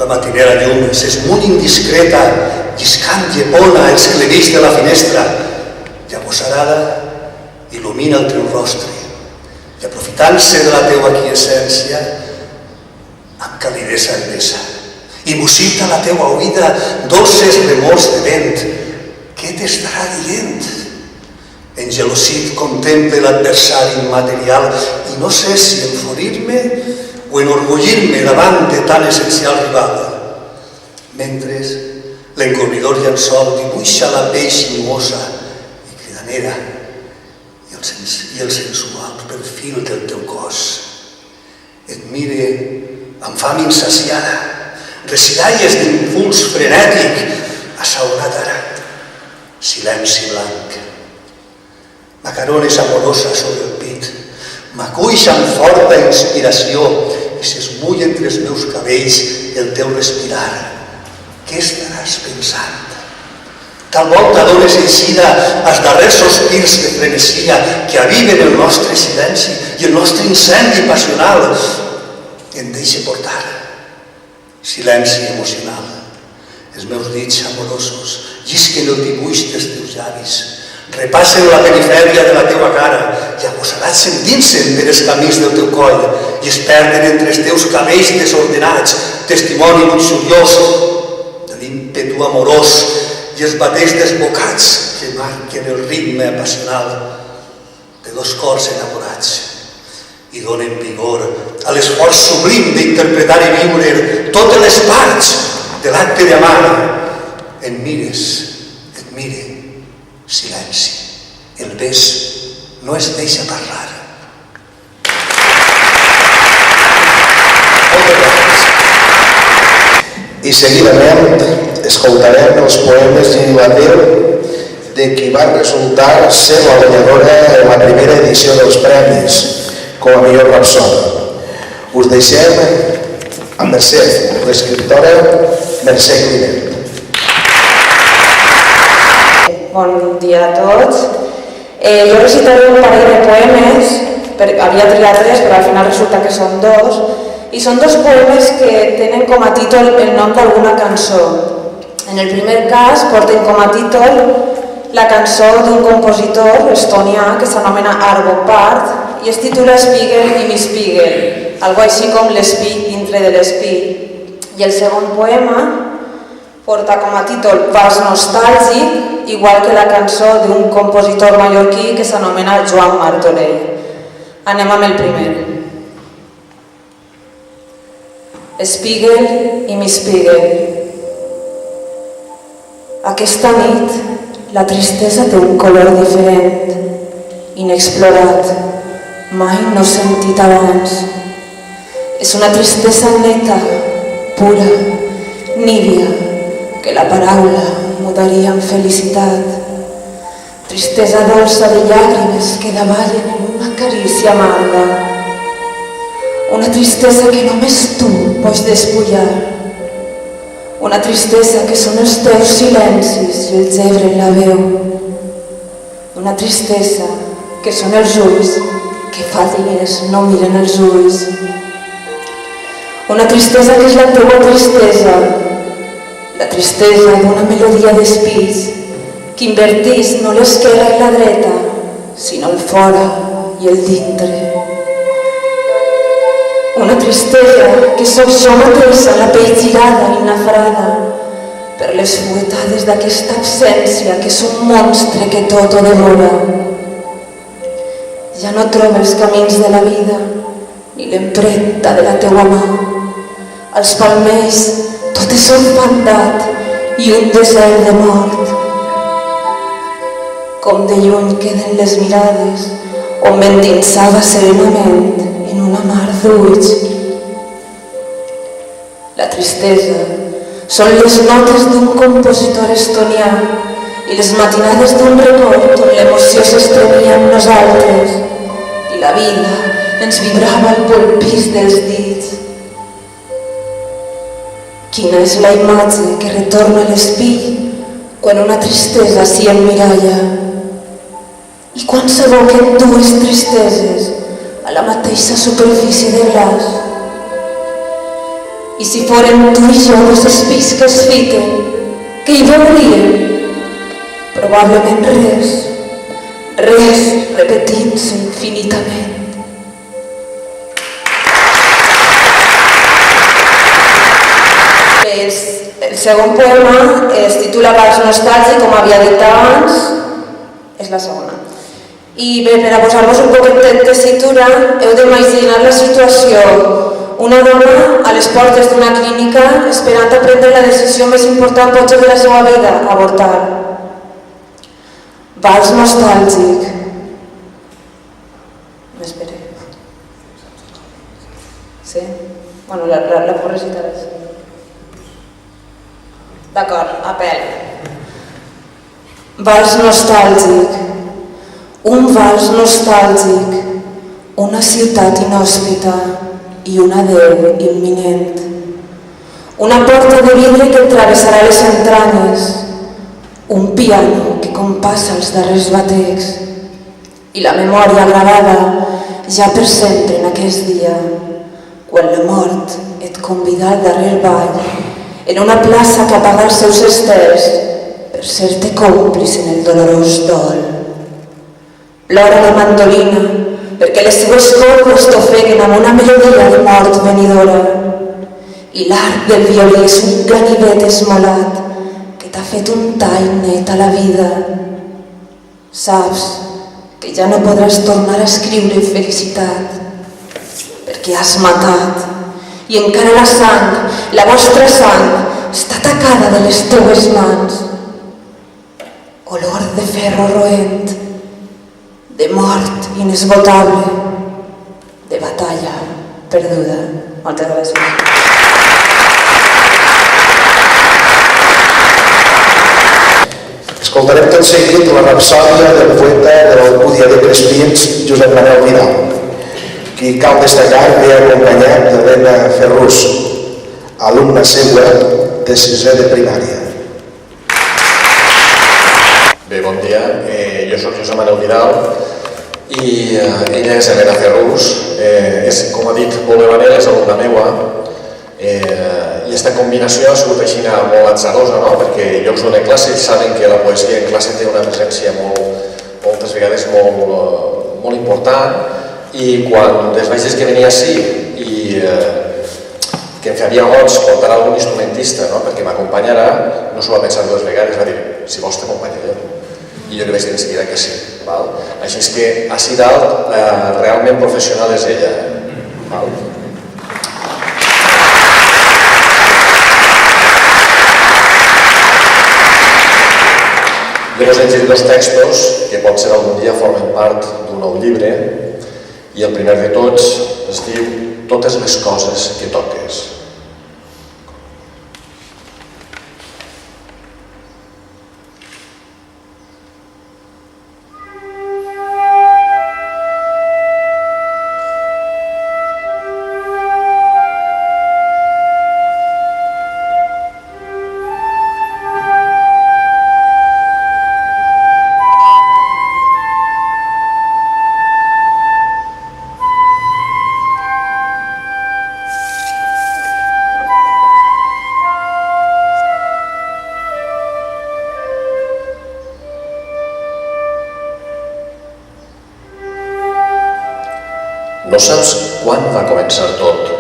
La matinera llum s'esmuny indiscreta, lliscant llepona els clevís de la finestra, i agosarada il·lumina el teu rostre, i aprofitant-se de la teua quiescència, amb calidesa endesa, i musita la teua oïda dolces remors de vent. Què t'estarà dient? Engelosit contemple l'adversari immaterial i no sé si enfurir-me o enorgullir-me davant de tan essencial rival. Mentre l'encornidor llençol dibuixa la pell sinuosa i cridanera i el sensual perfil del teu cos. Et mire amb fam insaciada, residalles d'impuls frenètic, assaonat ara. Silenci blanc. Macarones amorosa sobre el pit, m'acuix amb forta inspiració i s'esmull entre els meus cabells el teu respirar. Què estaràs pensant? Tal volta dones eixida als darrers sospirs de frenesia que aviven el nostre silenci i el nostre incendi passional. Em deixe portar. Silenci emocional. Els meus dits amorosos llisquen el dibuix dels teus llavis, repassen la perifèria de la teua cara i agosarats sentint-se'n per els camins del teu coll i es perden entre els teus cabells desordenats, testimoni luxuriós de l'ímpetu amorós i els batecs desbocats que marquen el ritme apassional de dos cors enamorats i donen vigor a l'esforç sublim d'interpretar i viure totes les parts de l'acte d'amar. Em mires, et mire, silenci. El bes no es deixa parlar.
I seguidament escoltarem els poemes Gil de qui va resultar ser la guanyadora en la primera edició dels premis com a millor rapsòdia. Us deixem amb Mercè, l'escriptora Mercè Climent.
Bon dia a tots. Jo recitaré un parell de poemes, havia triat 3, però al final resulta que són 2, i són 2 poemes que tenen com a títol el nom d'alguna cançó. En el primer cas porten com a títol la cançó d'un compositor estonià que s'anomena Arvo Pärt i es titula Spiegel i mi Spiegel, algo així com l'espill dintre de l'espill. I el segon poema porta com a títol Vals nostàlgic, igual que la cançó d'un compositor mallorquí que s'anomena Joan Martorell. Anem amb el primer. Spiegel i mi Spiegel. Aquesta nit la tristesa té un color diferent, inexplorat, mai no sentit abans. És una tristesa neta, pura, nídia, que la paraula mudaria en felicitat. Tristesa dolça de llàgrimes que davallen en una carícia amarga. Una tristesa que només tu pots despullar. Una tristesa que són els teus silencis i el gebre en la veu. Una tristesa que són els ulls que fa dies no miren els ulls. Una tristesa que és la teua tristesa, la tristesa d'una melodia d'espills que invertís no l'esquerra i la dreta, sinó el fora i el dintre. Una tristesa que soc jo mateixa, la pell girada i nafrada per les fuetades d'aquesta absència que és un monstre que tot ho devora. Ja no trobo els camins de la vida ni l'empremta de la teua mà. Els palmells tot és orfandat i un desert de mort. Com de lluny queden les mirades on m'endinsava serenament en una mar d'ulls. La tristesa són les notes d'un compositor estonià i les matinades d'un record on l'emoció s'estremia amb nosaltres i la vida ens vibrava al polpís dels dits. Quina és la imatge que retorna a l'espill quan una tristesa s'hi emmiralla? I quan s'aboquen dues tristeses a la mateixa superfície de glaç? I si foren tu i jo dos espills que es fiquen, què hi veurien? Probablement res, res repetint-se infinitament. El segon poema es titula Vals nostàlgic, com havia dit abans, és la segona. I bé, per a posar-vos un poquet de tessitura, heu d'imaginar la situació. Una dona a les portes d'una clínica esperant a prendre la decisió més important potser de la seva vida, avortar. Vals nostàlgic. M'esperé. Sí? Bueno, la puc recitar així. D'acord, apel. Vals nostàlgic. Un vals nostàlgic. Una ciutat inhòspita i un adeu imminent. Una porta de vidre que travessarà les entranyes. Un piano que compassa els darrers batecs. I la memòria gravada ja per sempre en aquest dia, quan la mort et convida al darrer ball en una plaça que apaga els seus estels per ser-te còmplice en el dolorós dol. Plora la mandolina perquè les seues cordes t'ofeguen amb una melodia de mort venidora i l'arc del violí és un ganivet esmolat que t'ha fet un tall net a la vida. Saps que ja no podràs tornar a escriure felicitat perquè has matat i encara la sang, la vostra sang, està tacada de les teues mans. Olor de ferro roent, de mort inesgotable, de batalla perduda. Moltes gràcies.
Escoltarem tot seguit la rapsòdia del poeta de l'Alcúdia de Crespins, Josep Manel Vidal, qui cal destacar ve acompanyat d'Helena Ferrús, alumna seva de 6è de primària.
Bé, bon dia. Jo soc Josep Manel Vidal i ella és Helena Ferrús. Com ha dit molt bé, és alumna meua i aquesta combinació ha sigut així molt atzarosa, perquè jo us dono classe i saben que la poesia en classe té una presència moltes vegades molt important. I quan les vaig dir que venia així i que em faria goig portar algun instrumentista perquè m'acompanyara, no s'ho va pensar dues vegades, va dir, si vols t'acompanyaré. I jo li vaig dir en seguida que sí. Així és que així dalt realment professional és ella. Llavors he llegit dos textos que potser algun dia formen part d'un nou llibre. I el primer de tots es diu Totes les coses que toques. No saps quan va començar tot.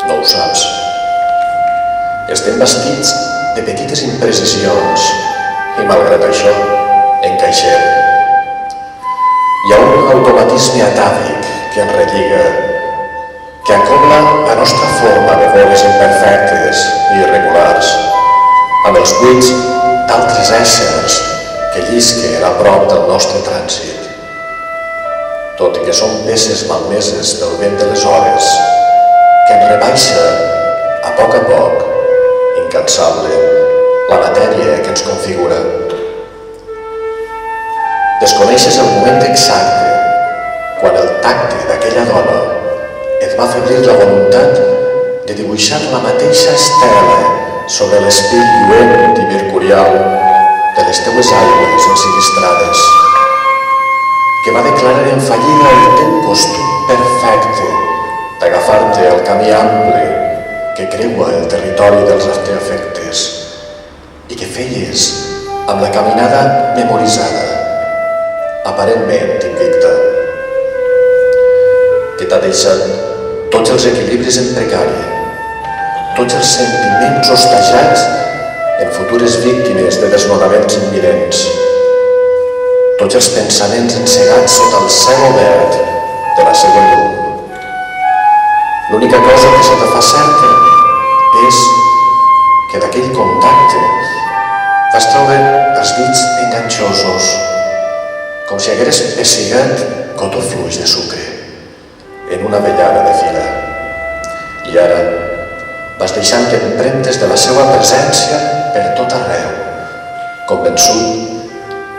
No ho saps. Estem bastits de petites imprecisions i, malgrat això, encaixem. Hi ha un automatisme atàvic que ens relliga, que acobla la nostra forma de veure's imperfectes i irregulars amb els buits d'altres éssers que llisquen a prop del nostre trànsit. Tot i que són peces malmeses pel vent de les hores, que ens rebaixa a poc, incansable, la matèria que ens configura. Desconeixes el moment exacte quan el tacte d'aquella dona et va afeblir la voluntat de dibuixar la mateixa estela sobre l'espill lluent i mercurial de les teues aigües ensinistrades, que va declarar en fallida el teu costum perfecte d'agafar-te al camí ample que creua el territori dels artefactes i que feies amb la caminada memoritzada, aparentment invicta, que t'ha deixat tots els equilibris en precari, tots els sentiments hostejats en futures víctimes de desnonaments imminents, tots els pensaments encegats sota el cel obert de la seva llum. L'única cosa que se te fa certa és que d'aquell contacte vas treure els dits enganxosos, com si hagueres pessigat cotó fluix de sucre en una avellana de fila. I ara vas deixant empremtes de la seva presència per tot arreu, convençut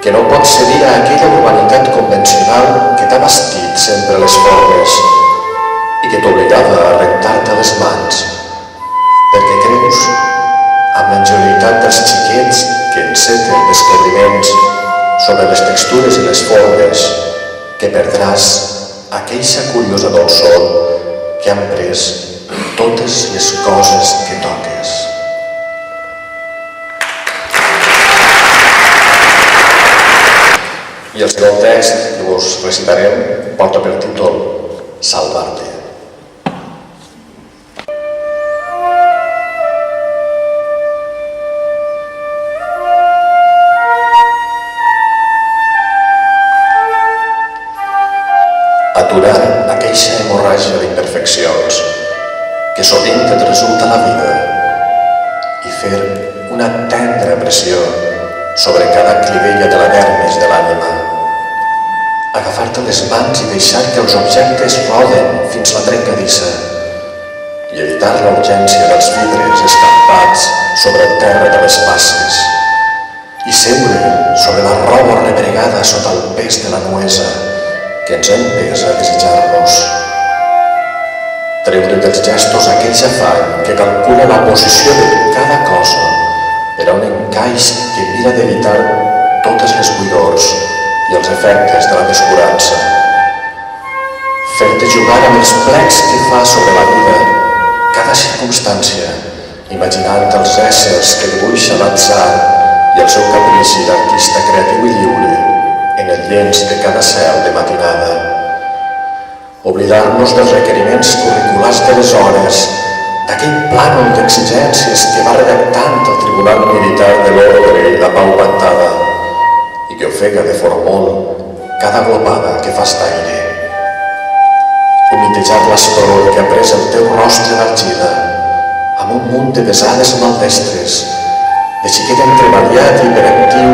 que no pots cedir a aquella urbanitat convencional que t'ha bastit sempre les formes i que t'obligava a rentar-te les mans, perquè creus, amb l'angelitat dels xiquets que enceten descobriments sobre les textures i les formes, que perdràs aquella curiosa dolçor que han pres totes les coses que toques. I el segon text que us recitarem porta per títol Salvar-te. Aturar aqueixa hemorràgia d'imperfeccions que sovint et resulta la vida i fer una tendra pressió sobre cada clivella de la dermis de l'ànima. Agafar-te les mans i deixar que els objectes roden fins la trencadissa i evitar la urgència dels vidres escampats sobre el terra de les passes i seure sobre la roba rebregada sota el pes de la nuesa que ens ha empès a desitjar-nos. Treure dels gestos aquell afany que calcula la posició de cada cosa per a un encaix que mira d'evitar totes les buidors i els efectes de la descurança. Fer-te jugar amb els plecs que fa sobre la vida cada circumstància, imaginant els éssers que dibuixa l'atzar i el seu caprici d'artista creatiu i lliure en el llenç de cada cel de matinada. Oblidar-nos dels requeriments curriculars de les hores, d'aquell plànol d'exigències que va redactant el Tribunal Militar de l'Ordre i la Pau Pactada i que ofega de formol cada glopada que fas d'aire. Humitejar l'espror que ha pres el teu rostre d'argila amb un munt de besades maldestres, de xiquet entremaliat i hiperactiu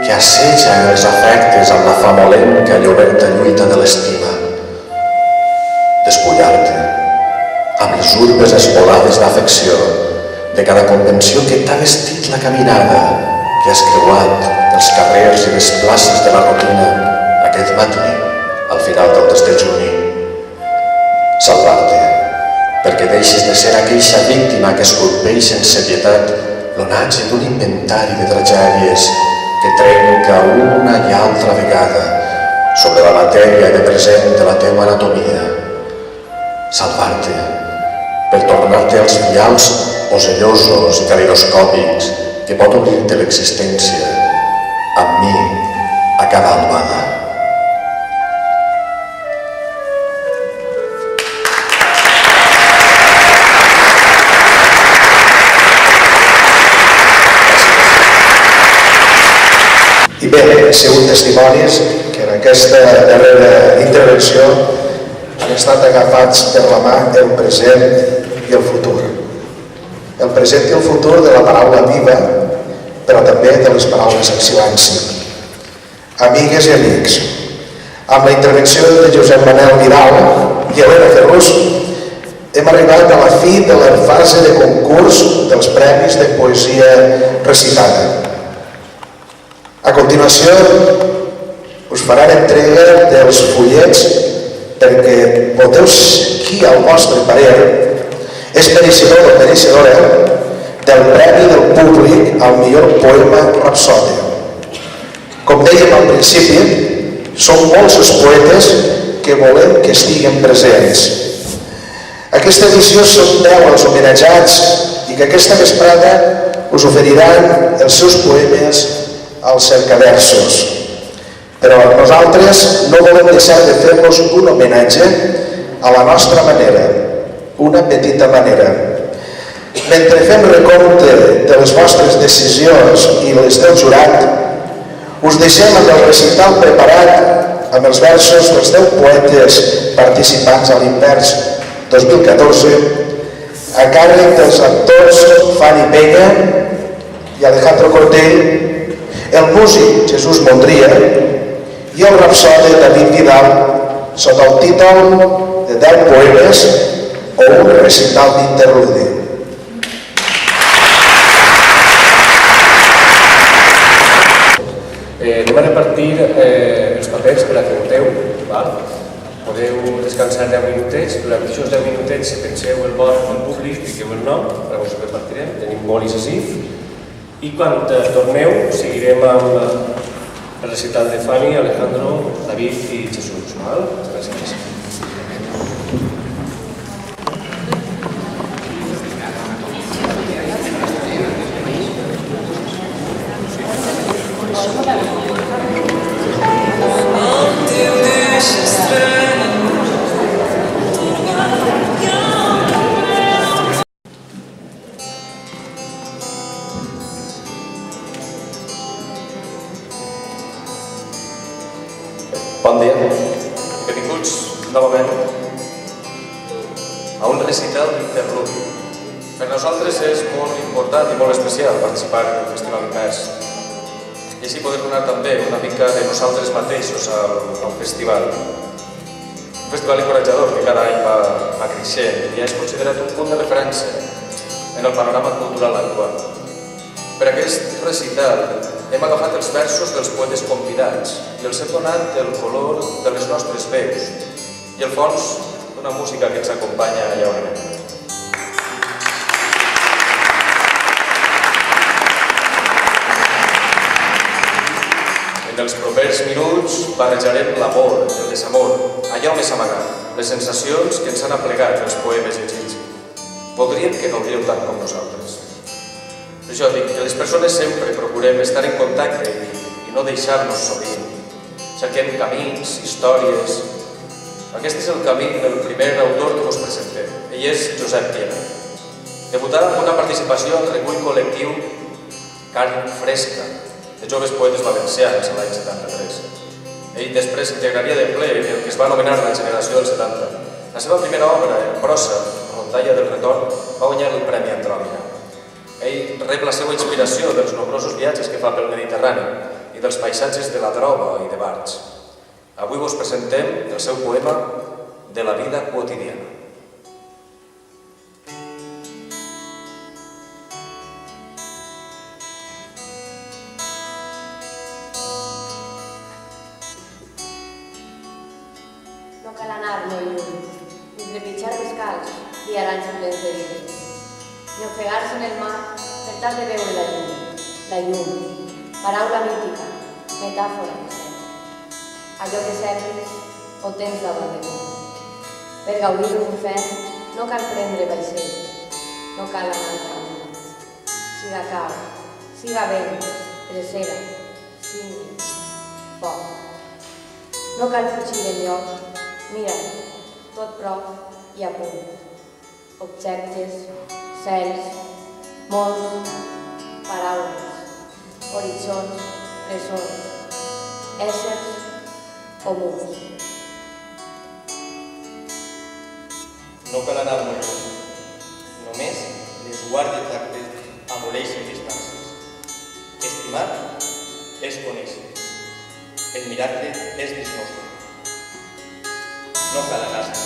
que asseja els afectes amb la famolenca i oberta lluita de l'estima. Despullar-te amb les urbes esbolades d'afecció de cada convenció que t'ha vestit la caminada que has creuat els carrers i les places de la rutina aquest matí al final del mes de juny. Salvar-te perquè deixes de ser aqueixa víctima que esculpeix sense pietat l'onatge d'un inventari de tragèdies que trenca una i altra vegada sobre la matèria de present de la teua anatomia. Salvar-te per tornar-te als vials osellosos i calidoscòpics que pot obrir-te l'existència amb mi a cada albada.
I bé, he sigut testimonis que en aquesta darrera intervenció han estat agafats per la mà el present i el futur. El present i el futur de la paraula viva, però també de les paraules en silenci. Amigues i amics, amb la intervenció de Josep Manel Vidal i Helena Ferrús hem arribat a la fi de la fase de concurs dels Premis de Poesia Recitada. A continuació, us faran entrega dels fullets perquè voteu qui al vostre parer és mereixedor o mereixedora del Premi del Públic al millor poema rapsòdia. Com dèiem al principi, són molts els poetes que volem que estiguen presents. Aquesta edició són 10 els homenatjats i que aquesta vesprada us oferiran els seus poemes als cercaversos. Però nosaltres no volem deixar de fer-los un homenatge a la nostra manera, una petita manera. Mentre fem recompte de les vostres decisions i les del jurat, us deixem amb el recital preparat amb els versos dels 10 poetes participants a l'Invers 2014 a càrrec dels actors Fanny Peña i Alejandro Cortell, el músic Jesús Mondria i el rapsode David Vidal sota el títol de 10 poemes o un recital d'interludi.
Anem a repartir els papers per a que voteu. Podeu descansar 10 minutets. Durant aquests 10 minutets, si penseu el vot en públic, fiqueu el nom, ara us ho repartirem. Tenim bolis així. I quan torneu, seguirem amb el recital de Fanny, Alejandro, David i Jesús. Gràcies.
Bon dia, benvinguts novament a un recital d'interludi. Per nosaltres és molt important i molt especial participar en el Festival Invers i així poder donar també una mica de nosaltres mateixos al festival. Un festival encoratjador que cada any va creixent i ja és considerat un punt de referència en el panorama cultural actual. Per aquest recital hem agafat els versos dels poetes convidats i els hem donat el color de les nostres veus i el fons d'una música que ens acompanya allà on anem. En els propers minuts barrejarem l'amor, el desamor, allò més amagat, les sensacions que ens han aplegat els poemes llegits. Voldríem que gaudieu tant com nosaltres. Per això dic que les persones sempre procurem estar en contacte i no deixar-nos sovint. Cerquem camins, històries. Aquest és el camí del primer autor que us presentem. Ell és Josep Llera. Debutà amb una participació al recull col·lectiu Carn Fresca, de joves poetes valencians l'any 73. Ell després s'integraria de ple en el que es va anomenar la generació del 70. La seva primera obra, en prosa, Rondalla del Retorn, va guanyar el Premi Andròmina. Ell rep la seva inspiració dels nombrosos viatges que fa pel Mediterrani i dels paisatges de la Drova i de Barx. Avui vos presentem el seu poema De la vida quotidiana.
No cal anar molt lluny, ni trepitjar descalç viaranys plens de vida, ni ofegar-se en el mar per tal de veure la llum, paraula mítica, metàfora que sent. Allò que cerques ho tens davant de tu. Per gaudir d'un fet no cal prendre vaixell, no cal anar caminant. Siga cau, siga vent, drecera, cingle, foc. No cal fugir d'enlloc. Mira, tot prop i a punt. Objectes, cels, mons, paraules, horitzons, presons, éssers comuns.
No cal anar molt lluny. Només l'esguard de tracte aboleixen distàncies. Estimar és conèixer. El miracle és dins nostre. No cal anar-se'n.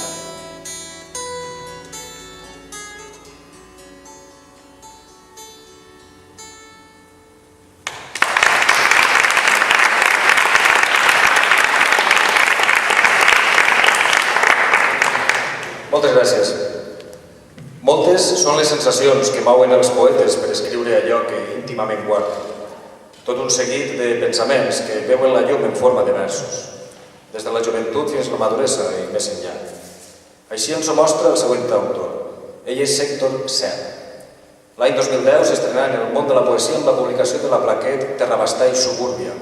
Moltes gràcies. Moltes són les sensacions que mouen els poetes per escriure allò que íntimament guarden. Tot un seguit de pensaments que veuen la llum en forma de versos, des de la joventut fins a la maduresa i més enllà. Així ens ho mostra el següent autor. Ell és Héctor Serra. L'any 2010 s'estrenà en el món de la poesia amb la publicació de la plaquet Terrabastall Subúrbia,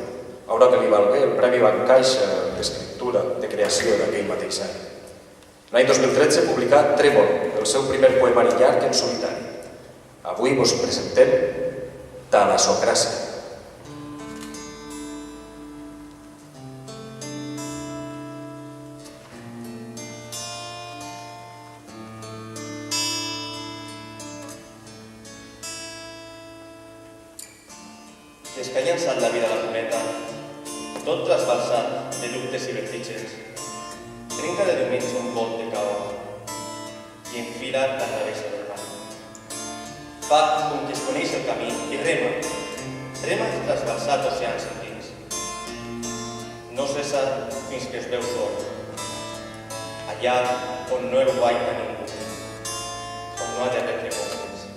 obra que li valgué el Premi Bancaixa d'Escriptura de creació d'aquell mateix any. L'any 2013 publicà Trèmol, el seu primer poemari llarg en solitari. Avui vos presentem Talassocràcia.
Des que ha llançat la vida a la cuneta, tot trasbalsat de dubtes i vertigens, trenca de diumenge un volt de caos i enfila la travessa del mar. Fa com que es coneix el camí i rema trasbalsat oceans endins. No cessa fins que es veu sol, allà on no el guaita ningú, on no ha d'haver preguntes.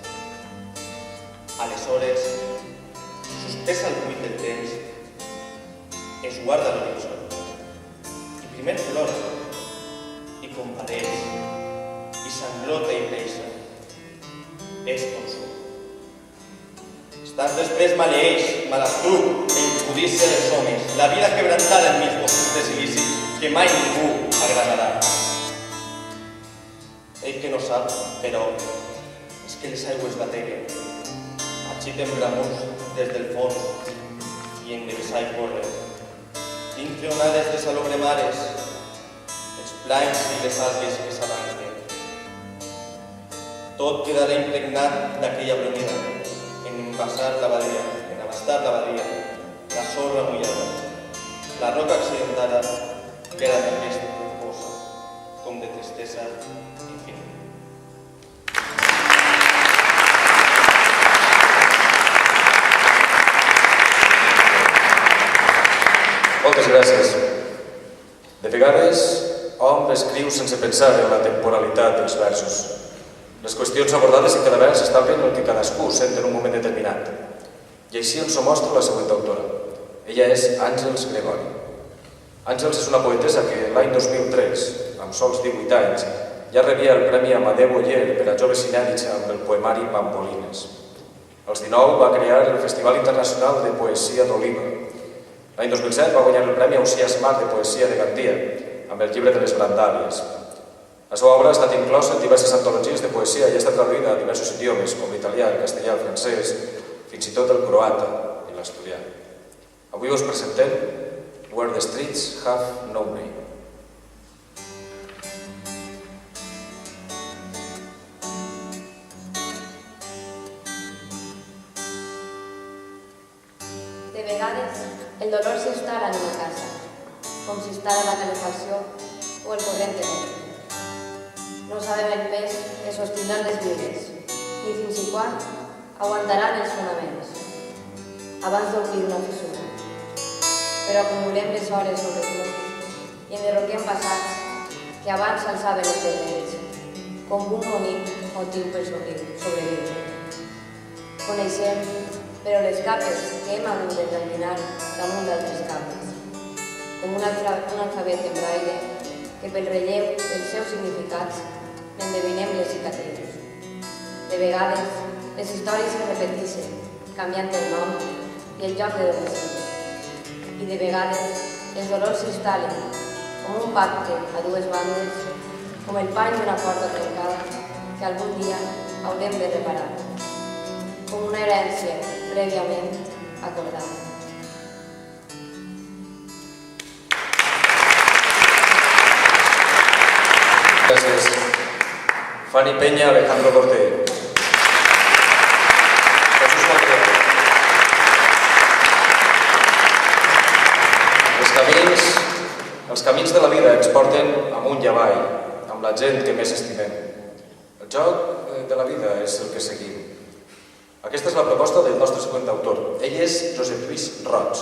Aleshores, suspès al buit del temps, es guarda l'horitzó i primer plora i compadeix i s'englota i preixa. És consum. Estar després maleeix, malastruc e impudícia dels homes, la vida quebrantada en mil boscos de silici que mai ningú agradarà. Ell que no sap, però, és que les aigües bateguen, agiten bramurs des del fons i endevessar i córrer, dintre onades de salobremares, els plans i les algues que s'abanquen. Tot quedarà impregnat d'aquella bromera, en abastar la badia, la sorra mullada, la roca accidentada queda d'aquesta proposa, com de tristesa infinita.
Moltes gràcies. De vegades, hom escriu sense pensar en la temporalitat dels versos. Les qüestions abordades en cada vers estalvien el que cadascú sent en un moment determinat. I així ens ho mostra la següent autora. Ella és Àngels Gregori. Àngels és una poetessa que l'any 2003, amb sols 18 anys, ja rebia el Premi Amadeu Oller per a joves inèdits amb el poemari Bambolines. Als 19 va crear el Festival Internacional de Poesia d'Oliva. L'any 2007 va guanyar el Premi Ausiàs Mar de Poesia de Gandia amb el llibre de les Brandàlies. La seva obra ha estat inclosa en diverses antologies de poesia i ha estat traduïda a diversos idiomes, com l'italià, el castellà, el francès, fins i tot el croata i l'asturià. Avui us presentem Where the Streets Have No Name.
De vegades, el dolor s'instal·la en una casa, com s'instal·la la calefacció o el corrent elèctric. No sabem el pes que sostindran les vides, ni fins i quan aguantaran els fonaments, abans d'obrir una fissura. Però acumulem les hores sobre tot i enderroquem passats que abans s'alçaven els terrenys, com un bonic motiu per sobreviure. Coneixem, però les capes que hem hagut d'endevinar damunt d'altres capes, com un alfabet en braille que pel relleu dels seus significats n'endevinem les cicatrius. De vegades, les històries es repeteixen, canviant el nom i el lloc de domicili. I de vegades, els dolors s'instal·len com un pacte a dues bandes, com el pany d'una porta trencada que algun dia haurem de reparar, com una herència prèviament acordada.
gràcies. Fanny Peña, Alejandro Corte. Jesús Montiel. Els camins de la vida ens porten amunt i avall, amb la gent que més estimem. El joc de la vida és el que seguim. Aquesta és la proposta del nostre següent autor. Ell és Josep Lluís Roig.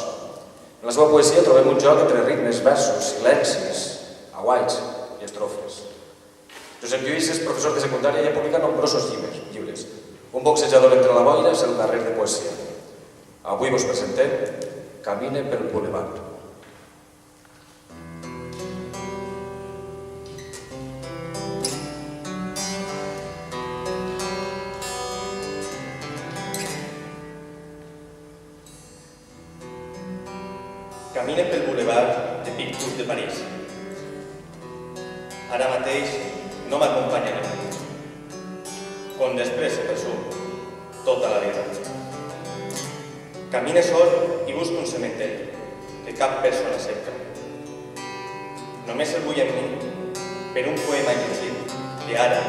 En la seva poesia trobem un joc entre ritmes, versos, silencis, aguaits i estrofes. Josep Lluís és professor de secundària i ha publicat nombrosos llibres. Un boxejador entre la boira és el darrer de poesia. Avui vos presentem Camine pel Boulevard.
Camine pel Boulevard de Pictures de París. Ara mateix no m'acompanya ningú. Com després se resum tota la vida. Camine sol i busco un cementeri que cap persona cerca. Només el vull en mi per un poema llegit que ara,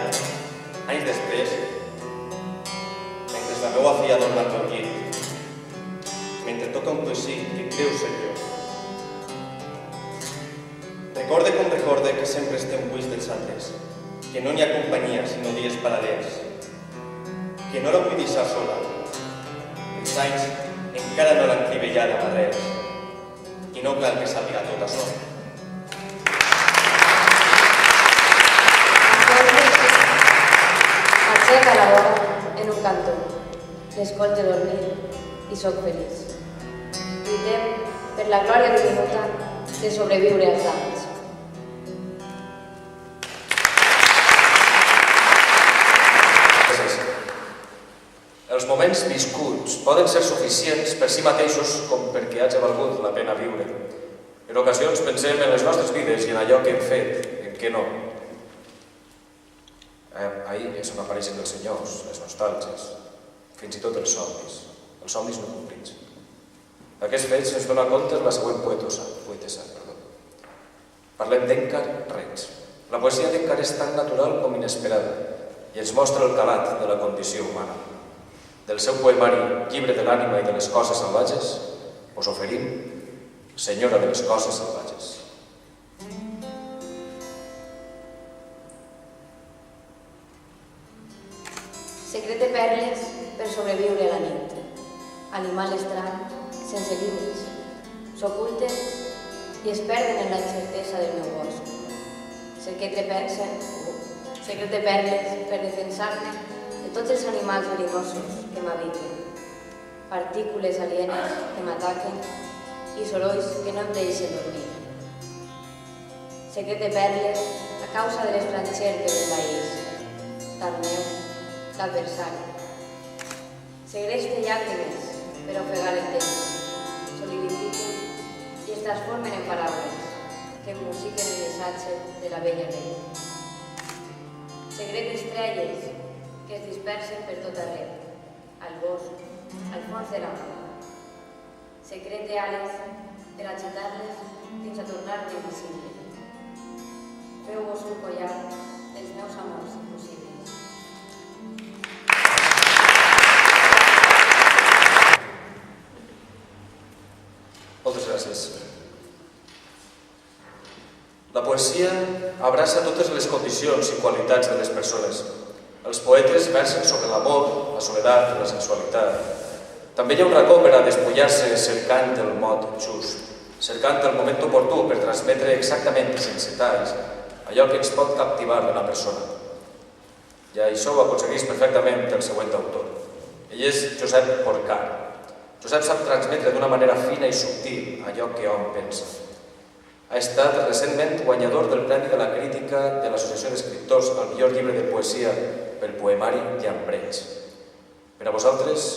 anys després, mentre la meva filla dorm al meu llit, mentre toca un poesí que creu ser jo. Recorde com recorde que sempre estem buits dels altres, que no n'hi ha companyia sinó dies paral·lels, que no la vull deixar sola. Els anys encara no l'han crivellada amb arrels, i no cal que sàpiga tot això.
Aixeca la vora en un cantó, l'escolto dormir i soc feliç. Lluitem per la glòria diminuta de sobreviure als anys.
Els moments viscuts poden ser suficients per si mateixos com perquè hagi valgut la pena viure. En ocasions pensem en les nostres vides i en allò que hem fet, en què no. Ahir és on apareixen els senyors, les nostàlgies, fins i tot els somnis no complits. D'aquests fets ens dona compte la següent poetessa. Parlem d'Èncar Reig. La poesia d'Èncar és tan natural com inesperada i ens mostra el calat de la condició humana. Del seu poemari Llibre de l'ànima i de les coses salvatges, us oferim Senyora de les coses salvatges.
Secret de perles per sobreviure a la nit. Animal estrany, sense límits, s'oculten i es perden en la incertesa del meu bosc. Secret de perles per defensar-me de tots els animals verinosos que m'habiten, partícules alienes que m'ataquen i sorolls que no em deixen dormir. Secret de perles a causa de l'estranger que m'envaeix, l'Arneu, l'adversari. Segreix de llàgrimes per ofegar el temps, solidifiquen i es transformen en paraules que musiquen el missatge de la vella reina. Secret d'estrelles que es dispersen per tot arreu, al bosc, al fons de la mar. Secret d'ales per agitar-les fins a tornar-me invisible. Feu-vos un collar dels meus amors impossibles.
Moltes gràcies. La poesia abraça totes les condicions i qualitats de les persones. Els poetes versen sobre l'amor, la soledat, la sensualitat. També hi ha un racó per a despullar-se cercant el mot just, cercant el moment oportú per transmetre exactament i sense talls allò que ens pot captivar d'una persona. I això ho aconsegueix perfectament el següent autor. Ell és Josep Porcar. Josep sap transmetre d'una manera fina i subtil allò que hom pensa. Ha estat recentment guanyador del Premi de la Crítica de l'Associació d'Escriptors al millor llibre de poesia pel poemari Llambreig. Per a vosaltres,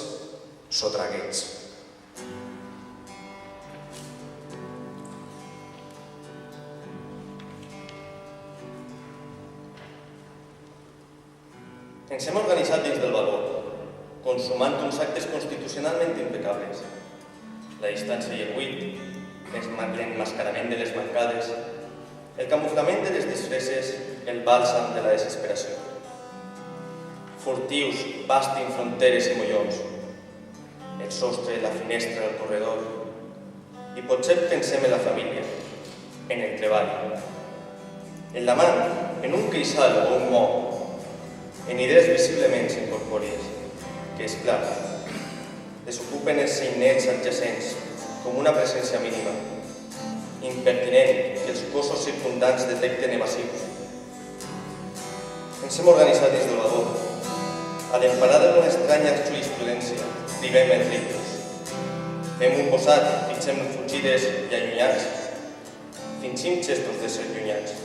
Sotragueig.
Ens hem organitzat dins del vagó, consumant uns actes constitucionalment impecables. La distància i el buit, l'emmascarament de les mancades, el camuflament de les disfresses el bàlsam de la desesperació. Furtius bastin fronteres i mollons, el sostre, la finestra, el corredor, i potser pensem en la família, en el treball, en l'amant, en un queixal o un mo, en idees visiblement incorpòries, que, és clar, desocupen els seinets adjacents com una presència mínima, impertinent que els cossos circundants detecten evasius. Ens hem organitzat dins del vagó. A l'emparada d'una estranya jurisprudència, privem els ritus. Fem un posat, fixem fugides i allunyats. Fingim gestos de ser llunyats.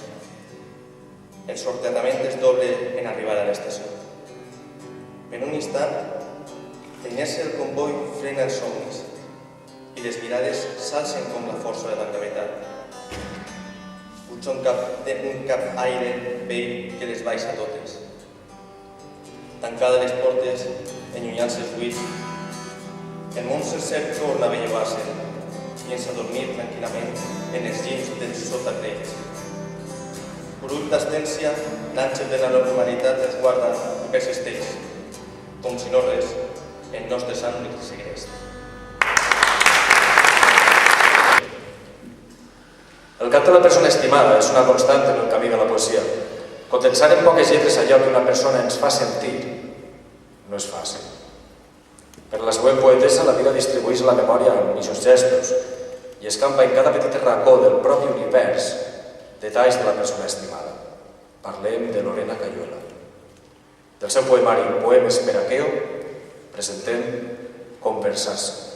El soterrament es doble en arribar a l'estació. Per un instant, la inèrcia del comboi frena els somnis i les mirades s'alcen com la força de la gravetat. Puja un cap aire vell que les baixa totes. Tancades les portes, enllunyant-se els buits, el món sencer torna a bellugar-se i ens adormir tranquil·lament en els llims dels sotacrells. Brull d'astència, l'àngel de la normalitat es guarda i persisteix, com si no res, el nostre sang li segueix.
El cant de la persona estimada és una constant en el camí de la poesia. Condensar en poques lletres allò que una persona ens fa sentir no és fàcil. Per la següent poetessa, la vida distribueix la memòria en aquests gestos i escampa en cada petit racó del propi univers detalls de la persona estimada. Parlem de Lorena Cayuela. Del seu poemari Poemes per a Queo, presentem Conversar-se.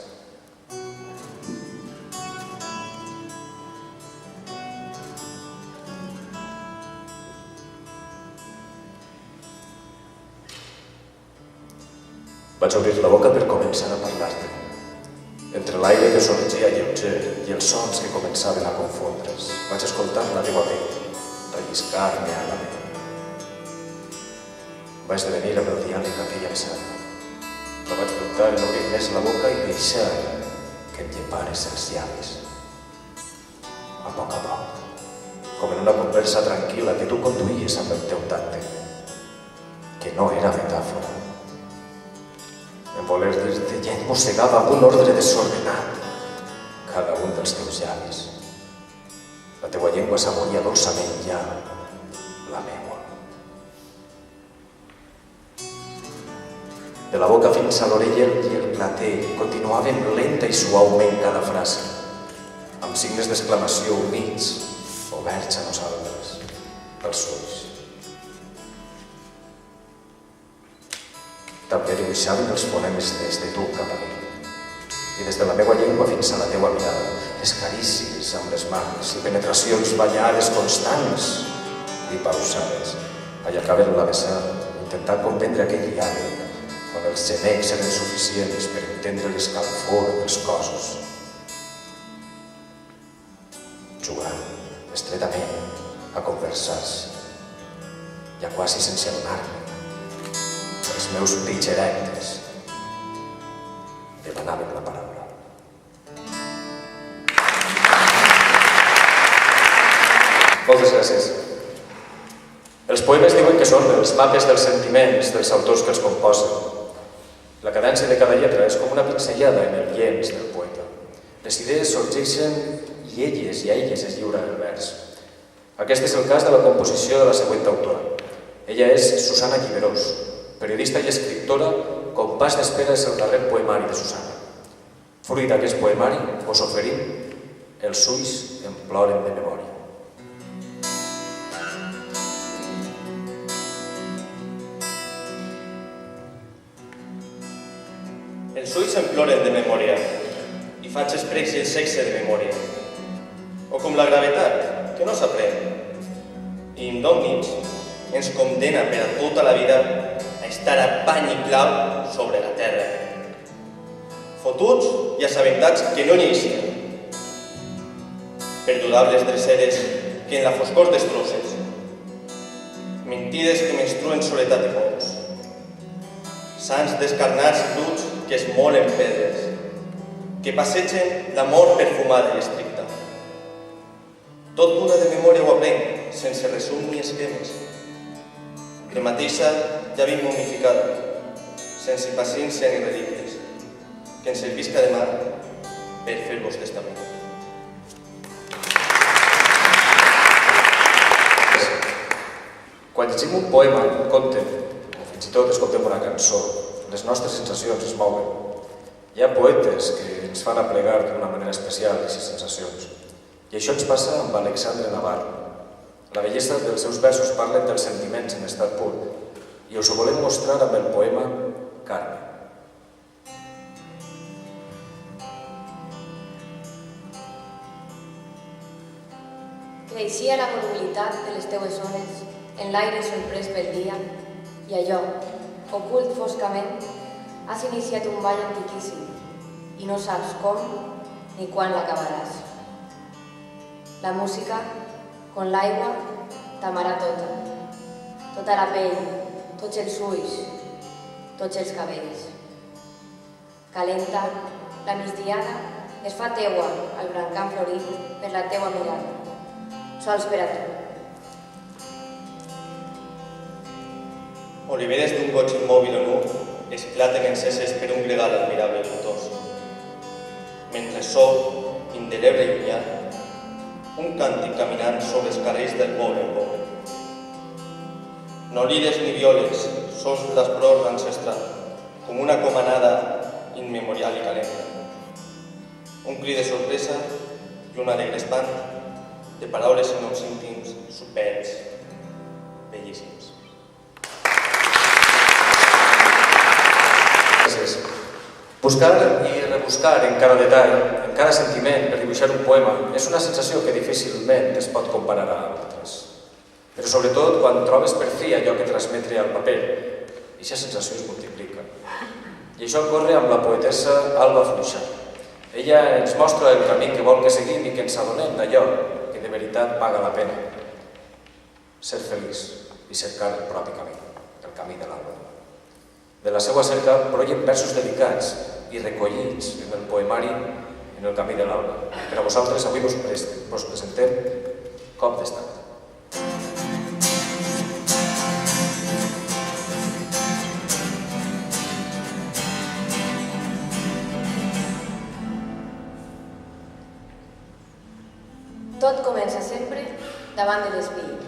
Vaig obrir la boca per començar a parlar-te. Entre l'aire que sorgia lleuger i els sons que començaven a confondre's, vaig escoltar la teva veu, relliscar-me a la veu. Va esdevenir amb el diàleg aquella besada. La vaig portar en obrir més la boca i deixar que em llepares els llavis. A poc, com en una conversa tranquil·la que tu conduïes amb el teu tacte, que no era metàfora. En voler dir-te ja em mossegava amb un ordre desordenat cada un dels teus llavis. La teua llengua saboria dolçament ja la meua. De la boca fins a l'orella i el clatell continuàvem lenta i suaument cada frase, amb signes d'exclamació units, oberts a nosaltres, els ulls. També dibuixaven els fonemes des de tu cap a mi. I des de la meva llengua fins a la teua mirada, les carícies amb les mans i penetracions ballades constants i pausades. Allà acaben la besada, intentar comprendre aquell diàleg, quan els gemecs eren suficients per entendre l'escalfor dels cossos. Jugant, estretament, a conversar-se, ja quasi sense adonar-me. Els meus pits erectes demanaven la paraula. Moltes gràcies. Els poemes diuen que són els mapes dels sentiments dels autors que els composen. La cadència de cada lletra és com una pinzellada en el llenç del poeta. Les idees sorgeixen i elles i a elles es lliura el vers. Aquest és el cas de la composició de la següent autora. Ella és Susana Lliberós, periodista i escriptora, Compàs d'espera és el darrer poemari de Susana. Fruit d'aquest poemari us oferim Els ulls em ploren de memòria.
Els ulls em ploren de memòria i faig esprecs i el sexe de memòria. O com la gravetat, que no s'aprèn. I indòmnics ens condena per a tota la vida a estar a pany i clau sobre la terra. Fotuts i assabentats que no n'hi eixien. Perdurables dreceres que en la foscor destrosses. Mentides que menstruen soledat i pols. Sants descarnats i bruts que es molen pedres, que passegen l'amor perfumada i estricta. Tot pura de memòria ho aprenc, sense resum ni esquemes. De mateixa ja vinc momificada, sense paciència ni relíquies, que ens servisca demà per fer-vos testament.
Quan llegim un poema, un conte, o fins i tot escoltem una cançó, les nostres sensacions es mouen. Hi ha poetes que ens fan aplegar d'una manera especial aquestes sensacions. I això ens passa amb Alexandre Navarro. La bellesa dels seus versos parlen dels sentiments en estat pur, i us ho volem mostrar amb el poema Carme.
Creixia la volubilitat de les teues ones en l'aire sorprès pel dia i allò, ocult foscament, has iniciat un ball antiquíssim i no saps com ni quan l'acabaràs. La música, com l'aigua, t'amarà tota la pell, tots els ulls, tots els cabells. Calenta, la migdiada es fa teua al brancam florit per la teua mirada, sols per a tu.
Oliveres d'un goig immòbil o nu esclaten enceses per un gregal admirable i dubtós. Mentre sol, indeleble i llunyà, un càntic caminant sobre els carrers del poble en poble. No lides ni violes, sols l'esplor ancestral, com una comanada immemorial i calenta. Un crit de sorpresa i un alegre espant de paraules i noms íntims, superts, bellíssims.
Buscar i rebuscar en cada detall, en cada sentiment per dibuixar un poema és una sensació que difícilment es pot comparar a altres. Però sobretot quan trobes per fi allò que transmetre al paper, aquesta sensació es multiplica. I això ocorre amb la poetessa Alba Fluixà. Ella ens mostra el camí que vol que seguim i que ens adonem d'allò que de veritat paga la pena. Ser feliç i cercar el propi camí, el camí de l'alba. De la seva cerca broyen versos delicats i recollits en el poemari En el camí de l'alba. Per a vosaltres avui vos presentem Cop d'estat.
Tot comença sempre davant de l'espill,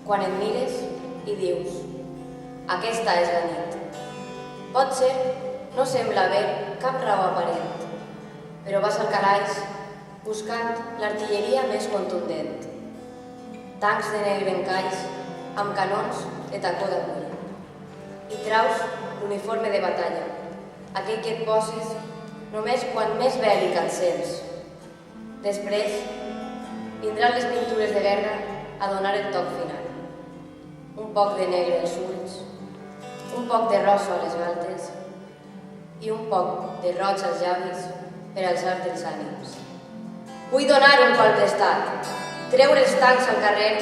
quan et mires i dius aquesta és la nit. Potser no sembla haver cap raó aparent, però vas al calaix buscant l'artilleria més contundent. Tancs de negre encalls amb canons de tacó d'agulla. I traus l'uniforme de batalla, aquell que et poses només quan més bèl·lic et sents. Després vindran les pintures de guerra a donar el toc final. Un poc de negre als ulls, un poc de rosa a les galtes i un poc de roig als llavis per alçar-te els ànims. Vull donar un cop d'estat, treure els tancs al carrer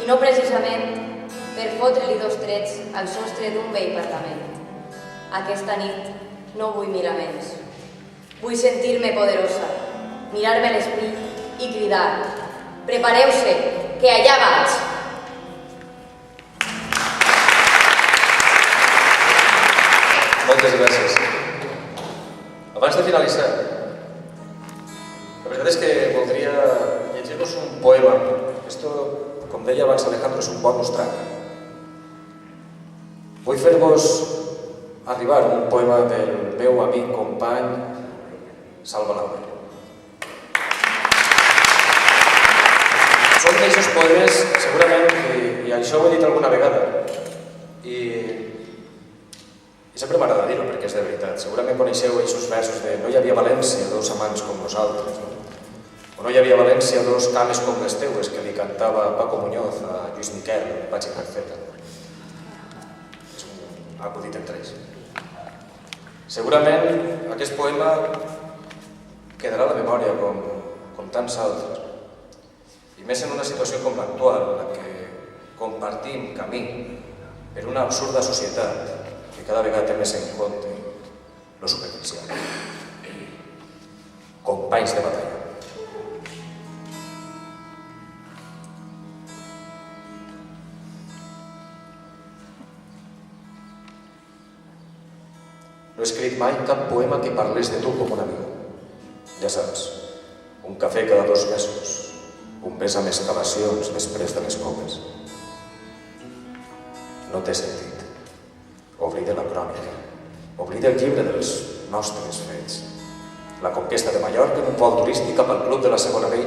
i no precisament per fotre-li dos trets al sostre d'un vell parlament. Aquesta nit no vull miraments. Vull sentir-me poderosa, mirar-me a l'espill i cridar «Prepareu-se, que allà vaig!»
Moltes gràcies. Abans de finalitzar, la veritat és que voldria llegir-vos un poema. Esto, com deia abans Alejandro, és un bonus track. Vull fer-vos arribar un poema del meu amic, company, Salva Laura. Són d'aquests poemes, segurament, i això ho he dit alguna vegada, i sempre m'agrada dir-ho perquè és de veritat. Segurament coneixeu aquests versos de «No hi havia a València dos amants com nosaltres», o «No hi havia a València dos cames com les teues» que li cantava Paco Muñoz a Lluís Miquel, Patxi Carceta. És un acudit entre ells. Segurament aquest poema quedarà a la memòria com tants altres, i més en una situació com l'actual, en la que compartim camí per una absurda societat que cada vegada té més en compte lo superficial. Companys de batalla.
No he escrit mai cap poema que parlés de tu com un amic. Ja saps, un cafè cada 2 mesos, un bes amb excavacions després de les copes. No t'he sentit. Oblida la crònica. Oblida el llibre dels nostres fets. La conquesta de Mallorca en un vol turístic cap al club de la Segona B.